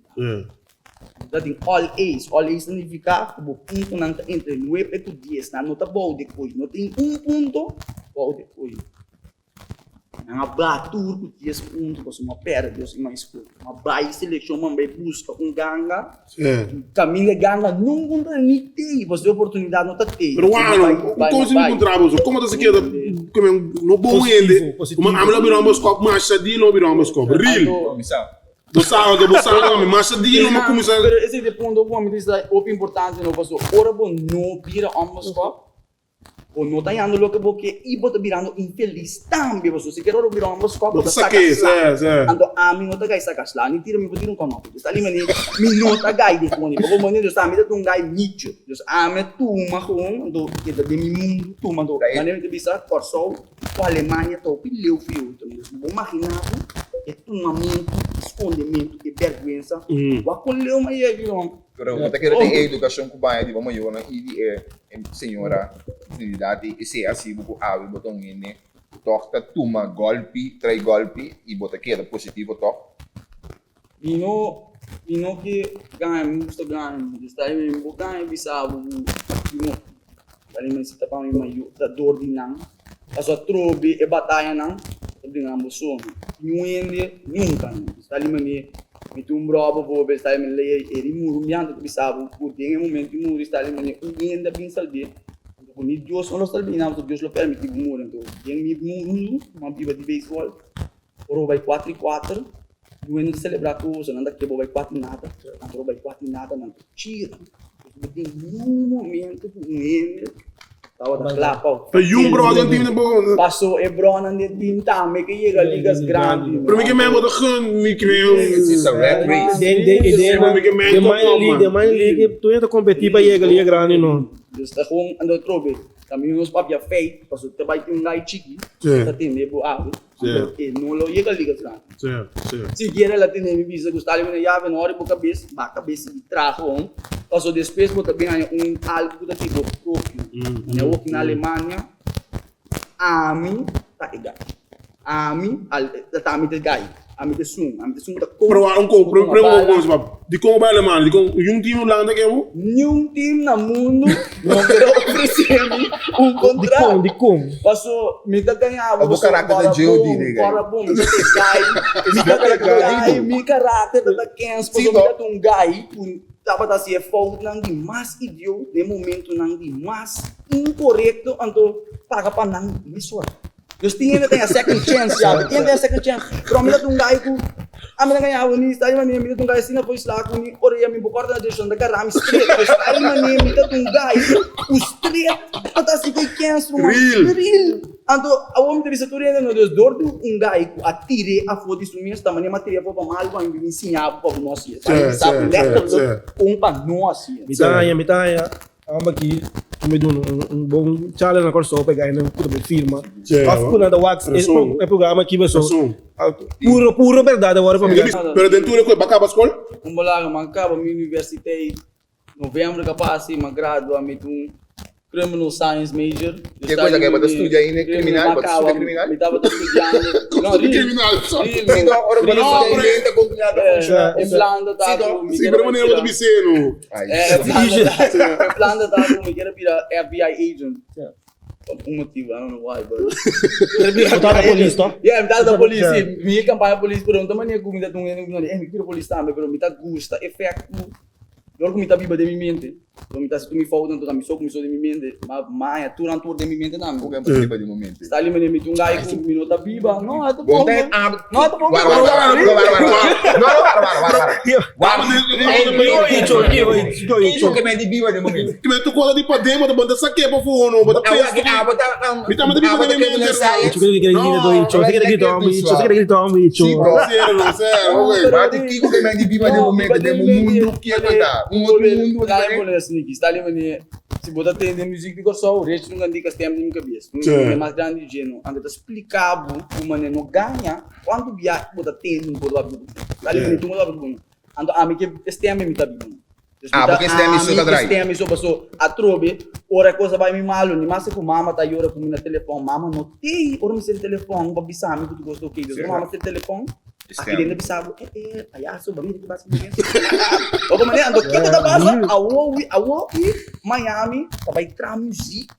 Então, all A's significa que o ponto não está entre 9 e 10, não está bom depois, não tem ponto, bom depois. Não há batur com 10 pontos, você não perde, você não escuta. Mas vai seleção, vai buscar ganga, caminho ganga, não conta nem tem, você tem oportunidade, não está tem. Pero como se encontrava, como você quer, no bom ende, uma amla viramos copo, mas de não viramos copo, real. Buscava, mas de não começar. Pero esse ponto, como me diz, é importante, não passou. Ora bom, não vira copo. Ou não está indo louco porque e bota virando infeliz também, você se quer virar um moscopo, você saca isso, ando a mim não tá gai saca lá, nem tira me botar um canal, está ali mani, me não tá gai de fone, porque mani do está me dá gai nicho, dos me tu marrom do que da de mundo tu mando, maneira de bisa por sol, com a Alemania tô pileu fio, então vou imaginar é tomamento, escondimento e vergonha, o acolheu mas é virou Pero kita kira tem educação cubana de vamos eu na IDE senhora comunidade e se assim buku awi botão ini toca tuma golpe trai golpe e bota kira positivo toc e não que ganha muito ganha está aí me ganha bisa buku não ali mas está para mim da dor de não a sua trobe e batalha não dengan musuh nyuende nunca está ali me bravo vou ver está me lei ele murmurando que bisabo tem um momento muro está ali mas ainda bem salve quando Deus não está bem não Deus lo permite muro então tem me muro uma biba de beisebol oro vai 4-4 doendo celebrar coisa não daqui vai 4 nada oro vai 4 nada não tira tem um momento com ele tava da clapa Foi brother time de passou Brona de time também que chega ligas grandes Pero me que me botou me que it's a rat race de mais liga tu entra competir para chegar liga grande não está com ando trobe também os papia feito passou te vai ter gai chiqui tá tem nebo e não lo chega ligas grandes se quer ela tem me visa gostar de me chave na hora por cabeça de trajo passou depois botar bem algo da tipo eu aqui na Alemania a mim tá igual a mim tá me gai Ami te sum ta kom. Provar de como vai Alemania, de como um time no landa que eu. Nenhum time no mundo não quer oferecer-me contrato. De como? Passou, me tá ganhava. O caráter da Jody, né? Para bom, me gai, me caráter da Kens, passou me dá um gai, tava da se fogo não de mais idiota, de momento não de mais incorreto, ando paga para não isso. Deus tinha a second chance, já. Tinha a second chance. Pero me dá um gai com a minha ganhava nisso, aí mania me dá um gai assim, na foi lá com ni orei me bocorda de chão da carame straight, aí mania me dá um gai, o straight, tá assim que canso, real. Ando a homem de setorina no Deus dordo um gai com atire a foto isso mesmo, também matéria para mal, vai me ensinar para nós, sabe, letra com para nós. Mitanha. Aqui, me deu bom challenge na corso pegar na puta firma. Afuna da wax é programa aqui pessoal. Puro verdade agora para mim. Pero dentro é bacaba escola? Balaga mancava minha universidade novembro capaz assim, grado a mim criminal science major. Que coisa que é para estudar aí, né? Criminal, para estudar criminal. Me estava estudando. Não, criminal. Em planta tá. Sim, pero maneira muito biceno. Em planta tá, me quero virar FBI agent. Um motivo, I don't know why, but... Metade da polícia, tá? Metade da polícia. Minha campanha polícia, pero não maneira como me dá me quero polícia também, pero me tá gusta, efeito. Logo me tá viva de minha mente. Quando me tá se tu me falta, então me só começou de minha mente, mas tudo de minha mente não. O que é viva de momento? Está ali me um gai com minuto viva. Não, é bom. Não, é bom. Isso que me de viva de momento. Que me tu cola de padema, da banda saque para fono, bota peso. Me tá de viva de mente. Eu queria gritar, Mas que me de viva de momento, de mundo que é verdade. Outro mundo. Está ali se botar tem de música de corso, o resto não indica tem de cabeça. É mais grande gênero. Anda te explicar como não ganha quando viaja botar tem no bodo. Está ali tu bodo bom. Anda a mim que este ano me tá bem. Porque este ano isso tá atrás. Este ano isso passou a trobe, ora coisa vai me malo, ni mais com mama tá ora com no telefone, mama não tem, ora me ser telefone, para bisar me que tu gostou que, mama ser telefone. Aqui dentro bisabo, palhaço, vamos que passa ninguém. Outra maneira, ando aqui da base, awor, Miami, vai entrar música.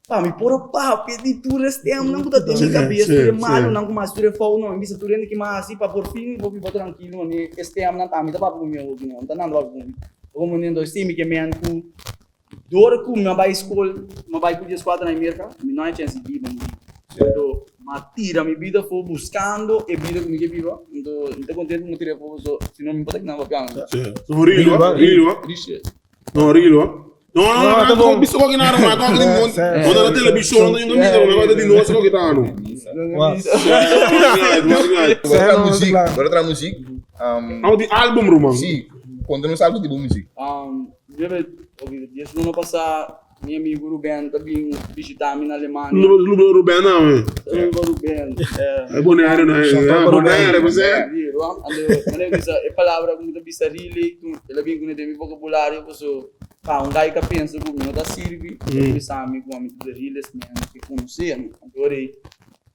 Pá, me pôr papo, de tudo este ano, não vou ter minha cabeça, tudo malo, não com mais tudo fogo, não, me tudo que mais assim, para por fim, vou ficar tranquilo, este ano não tá, me dá para comer, não tá nada para comer. Como nem dois times que me andam, dor com minha vai escola, minha vai com 14 na Merka, me não é chance de vida. Então, matira minha vida foi buscando e vida comigo viva. Então, estou contente com o tiro foi só, se não me importa que não vai pegar. Não rio. Não, tá bom. Bicho que nada mais, quando ele monta, quando na televisão, não tem um negócio de nosso que tá no. Outra música. De álbum, Roman. Sim, quando não sabe de boa música. Dia não passar meu amigo Ruben também visitar-me na Alemania. Ruben não, é? Ruben. É boneiro, não é? Boneiro, você? É palavra como tu bisa really, ela vem com o meu vocabulário, eu um gai que pensa comigo da Sirvi, ele sabe como me tudo realest mesmo que conhecer, agora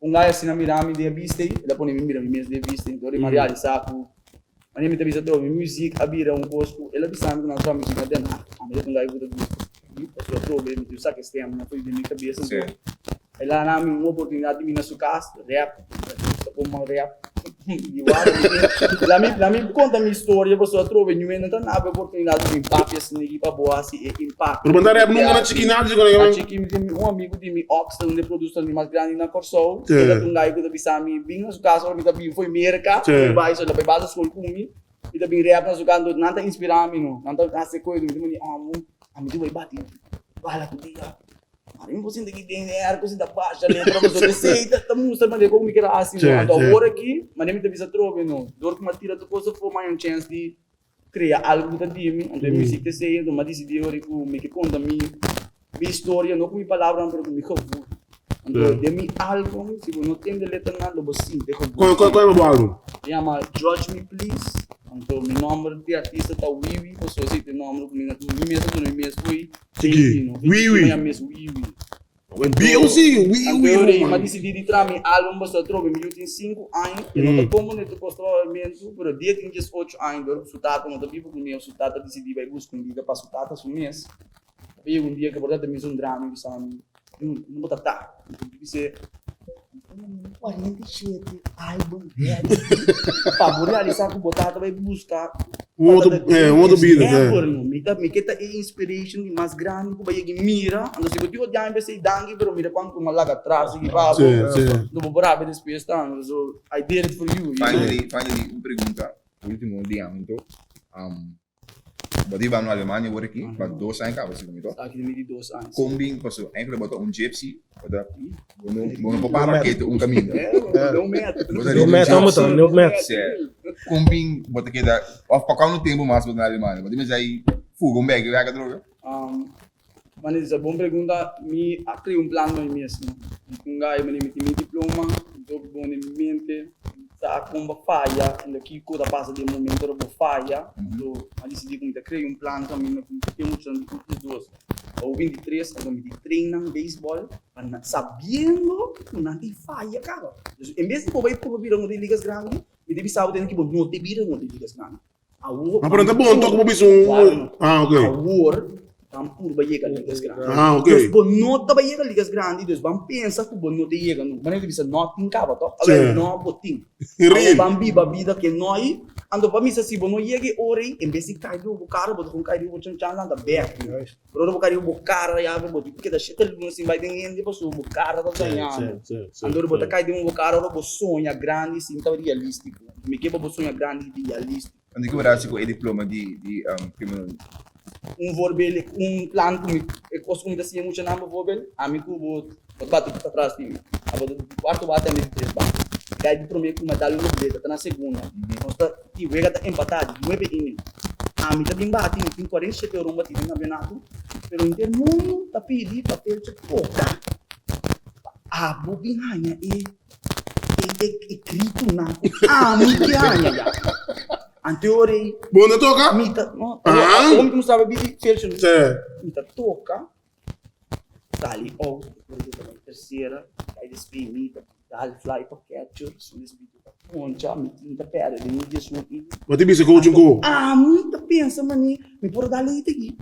um gai assim na mirame de vista, ele põe me mira mesmo de vista, então ele Maria sabe. Mas ele me avisa trouxe música, abrir cosco, ele sabe que não só música dentro, mas um gai muito eu trouxe ele me sabe que tem uma coisa de minha cabeça, ela na minha oportunidade de me na sua casa, rap, como rap. Lá me conta a minha história, a pessoa trouxe e não tem nada oportunidade de impacto assim aqui para boa assim impacto. Por mandar rap nunca na chiquinada, um amigo de mim Oxford onde produz ali mais grande na Corso, ele tem um gajo que bisa me bem na sua casa, ele também foi Merka, vai só depois base escola comigo, e também rap na sua casa, não tá inspirar-me não, não tá fazer coisa, a mim vai bater, vai lá tudo dia. Não vou sentir que tem coisa da baixa, letra, mas eu receita, tá mostrando mas como que era assim, então agora aqui, mas nem me avisa trove não, dor que me tira do coisa for mais um chance de criar algo da time, então música te sei, então mas decidi agora que me que conta minha história, não com minha palavra, mas com minha voz, então de mim álbum, se você não tem de letra nada, você sim, de voz. Qual é o álbum? Chama Judge Me Please. Então, meu nome de artista está Wiwi, você tem nome comigo, tu mesmo foi Wiwi. Minha mesmo Wiwi. BOC, mas decidi de trazer álbum para trocar eu tenho 5 anos e não tem como não postamento por dia tem 18 anos o tata não tá vivo comigo o tata decidi vai buscar um dia para o tata um mês e um dia que por também um drama que sabe não botar tá dizer 47 álbum para realizar com botar vai buscar outro vida me quer inspiration mais grande que vai mira ando se botou já empecei dangue pero mira quando uma laga atrás e vai não vou parar depois tá so I did it for you finally uma pergunta último dia então Badi vamos na Alemania agora aqui, para 2 anos cá, você comentou? Aqui de 2 anos. Combing, passou, ainda botou um gypsy, não para marquete, caminho. Não mete. Não mete. Combing, bota aqui da, para qual tempo mais na Alemania? Mas aí, fuga bag, vai a droga? Mas é boa pergunta, me criei plano em mesmo. Um gajo me limite meu diploma, estou bom em mente. Tá com uma falha, aqui quando passa de momento era uma falha, então a decidi que criei plano também na temos os dois. O 23 eu me treino beisebol, sabendo que não tem falha, cara. Em vez de eu vir a ligas grandes, me deve saber que eu não te vir a ligas grandes. Awor. Mas tá bom, tô com um ok. Awor Campur vai chegar ligas grandes. Ok. Então, não tá vai chegar ligas grandes, então vamos pensar que não te chega, não. Mas ele diz não tem cava, tá? Agora não botin. Vamos viver a vida que nós, ando para mim se não chega ore, em vez de cair do cara, botar com cair do chão lá da back. Pero do cair do cara já vai botar porque da shit não se vai ter depois o cara tá ganhando. Ando botar cair do cara, o sonho grande, sim, tá realístico. Me que o sonho grande e realístico. Ando que você com o diploma de vorbel, plano que costume assim muito na vorbel, amigo vou bater para trás de mim. Agora do quarto bate me três bate. Cai de primeiro uma dá no bilhete, tá na segunda. Nós e vega tá empatado, 9-1. A mim também bate, tem 47 euros bate na campeonato, pero intermundo tá pedi papel de pouca. Bobinha e crito na. Me que já. Anteori. Bom, não toca? Mita, como não sabe bidi felchen. Mita toca. Dali terceira, aí despimita, dali fly para capture, so despimita. Poncha, mita perde, nem disso aqui. Mas tem coaching go. Muita pensa mani, me por dali aqui.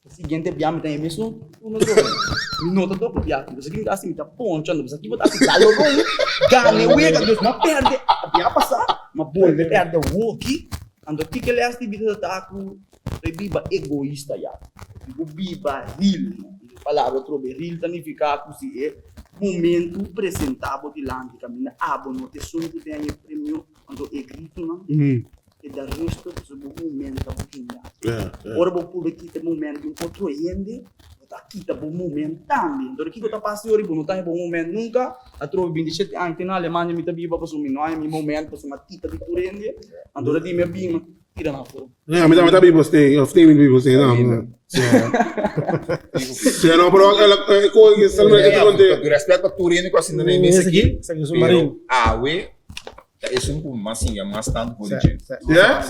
Seguinte biame tem mesmo, não me nota do biame, você que assim tá poncha, não você que botar assim dali rom, ganha uega, Deus não perde, biame passar. Uma boa perde o aqui, ando aqui que ele é vida tá com biba egoísta já, biba real, palavra trobe real significa que é momento apresentável de lá de caminho, não te sonho que tem prêmio ando é grito não, e da resto do momento da oportunidade. Ora vou por aqui tem momento de outro ende. Aqui tá bom momento também. Então aqui que tá passando hoje, não tá bom momento nunca. A troca 27 anos na Alemania me tá viva para sumir, não é meu momento para sumir tita de corrente. Então de minha bima tira na fora. Me tá vivo stay, of stay vivo stay não. Se não pro ela coisa salve que conte. Do respeito para turino com assim na mesa aqui. Submarino. We é um pouco mais assim, mais tanto positivo. Real.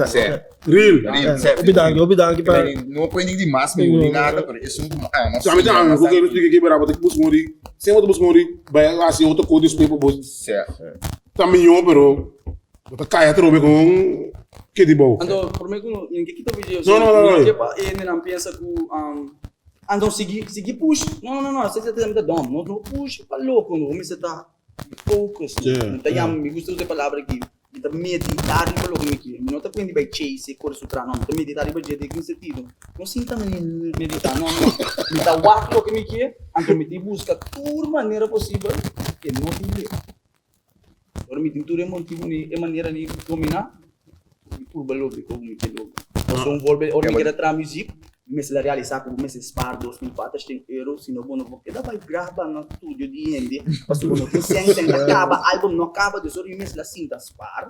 Obidang para não põe ninguém de massa, nem nada, por isso mais. Sabe então, o que eu expliquei aqui para ter que mori. Se eu botar mori, vai assim outro código para botar. Certo. Também pero botar caia trobe com que de bom. Ando por mim com ninguém que tá vídeo. Não. Que para ele não pensa que ando seguir push. Não, você tá me dando, não push para louco, não me você tá focus. Então, me gusta usar a palavra aqui. Então, meditar para o que não está quando vai chase curso tra não. Então, meditar para jeito que sentido. Não sinta meditar, não. Então, o que me quer, então me busca toda maneira possível que não te lê. Agora me tentou é maneira de dominar por valor de como me quero. Então, vou ver, ora me quer tra música. Mas se realizar como se spar 2.400 euros, se não vou que dá vai gravar no estúdio de ende, mas tu não tem sem acaba, álbum não acaba de sobre mas la cinta spar.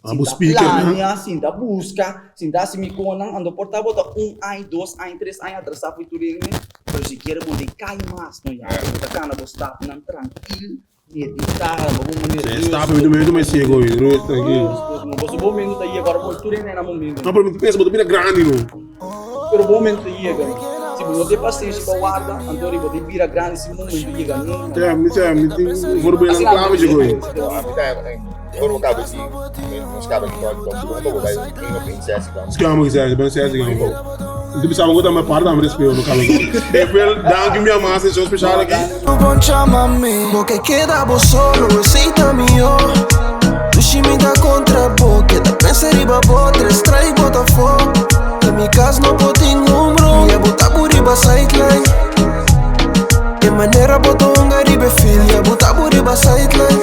Plania, cinta busca, cinta se me conan, ando portar bota 1 ano, 2 anos, 3 anos atrasar foi tudo né. Mas se quer bom de cai mais, não já. Tá cana vou estar não tranquilo. Meditar, vamos maneira. Está muito meio mais cego, tranquilo. Não posso bom menos daí agora postura nem na momento. Não, para mim pensa, botar bem grande não. Pero bom momento chega. Se você tem paciência para guarda, então ele pode virar grande se momento chega não. Me vou bem na clave de goi. Por um cabo assim, uns cabos que pode vai no princesa. Escama que seja, bem certo que eu. Tu pensava que eu também parto, mas respeito no cabo. Depois, dá que minha massa, são especial aqui. Tu bom chama-me, porque queda bo solo, aceita-me, tu chime da contra boca, da pensa riba botres, trai bota fogo. Na minha casa não pode em ombro, ia botar por riba sideline. De maneira botou riba filho, ia botar por riba sideline.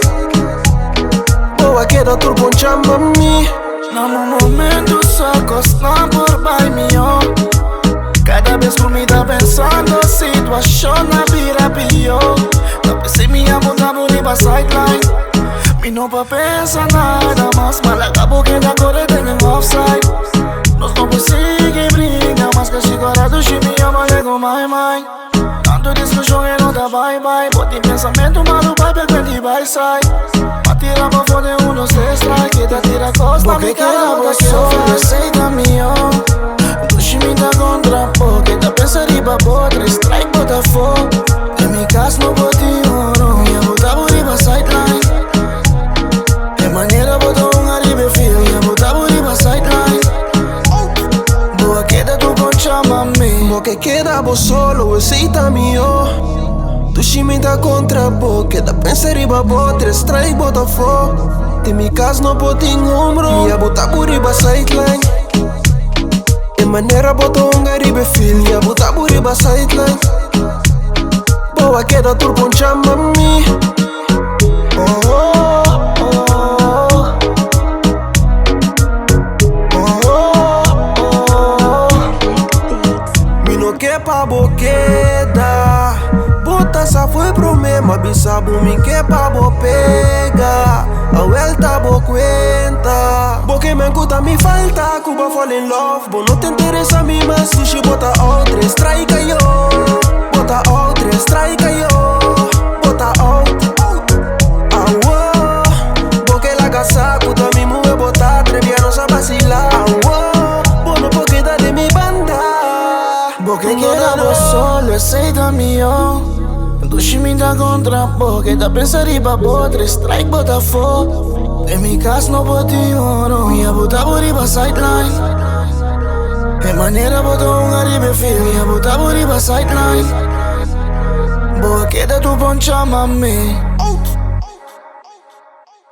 Boa queda tu bom chama-me, no momento só costa por bai mio. Cada vez que me dá pensando, a situação na vira pior. Não pensei minha bunda bonita sideline. Me não pra pensar nada, mas mal acabou que da cor tem offside. Nós não conseguimos brigar, mas que agora do chime ama lego mãe. Tanto discussão e não dá bye. Bote pensamento, mas o pai pega de vai sai. Pra tirar pra fone dos três strike, tá tira costa, me cara boca só. Aceita-me, me dá contra porque tá pensando riba botre, strike bota fogo. Em minha casa não bote ouro, ia botar por riba sideline. De maneira botou riba filho, ia botar por riba sideline. Boa queda tu con chama-me, porque queda bo solo, aceita-me, tu chime dá contra porque tá pensando riba botre, strike bota fogo. Em minha casa não bote ombro, ia botar por riba sideline. De maneira botou riba filho, ia botar por riba sideline. Boa queda tu bom chama-me. Me não quer pra boqueda. Bota essa foi problema, bisabo me quer pra bo pega. A vuelta bo cuenta. Porque me encuta me falta, Cuba fall in love. Bo não te interessa a mim, mas sushi bota outra, strike yo. Bota outra, strike yo. Bota outra, awor. Porque la casa, cuta mi mueve bota, trevia no sabe vacilar. Awor, bo no porque da de mi banda. Porque queda bo solo, aceita-me, tu chime da contra porque tá pensando riba botre, strike bota fogo. Em minha casa não bote ouro, ia botar por riba sideline. De maneira botou riba filho, ia botar por riba sideline. Boa queda tu bom chama-me.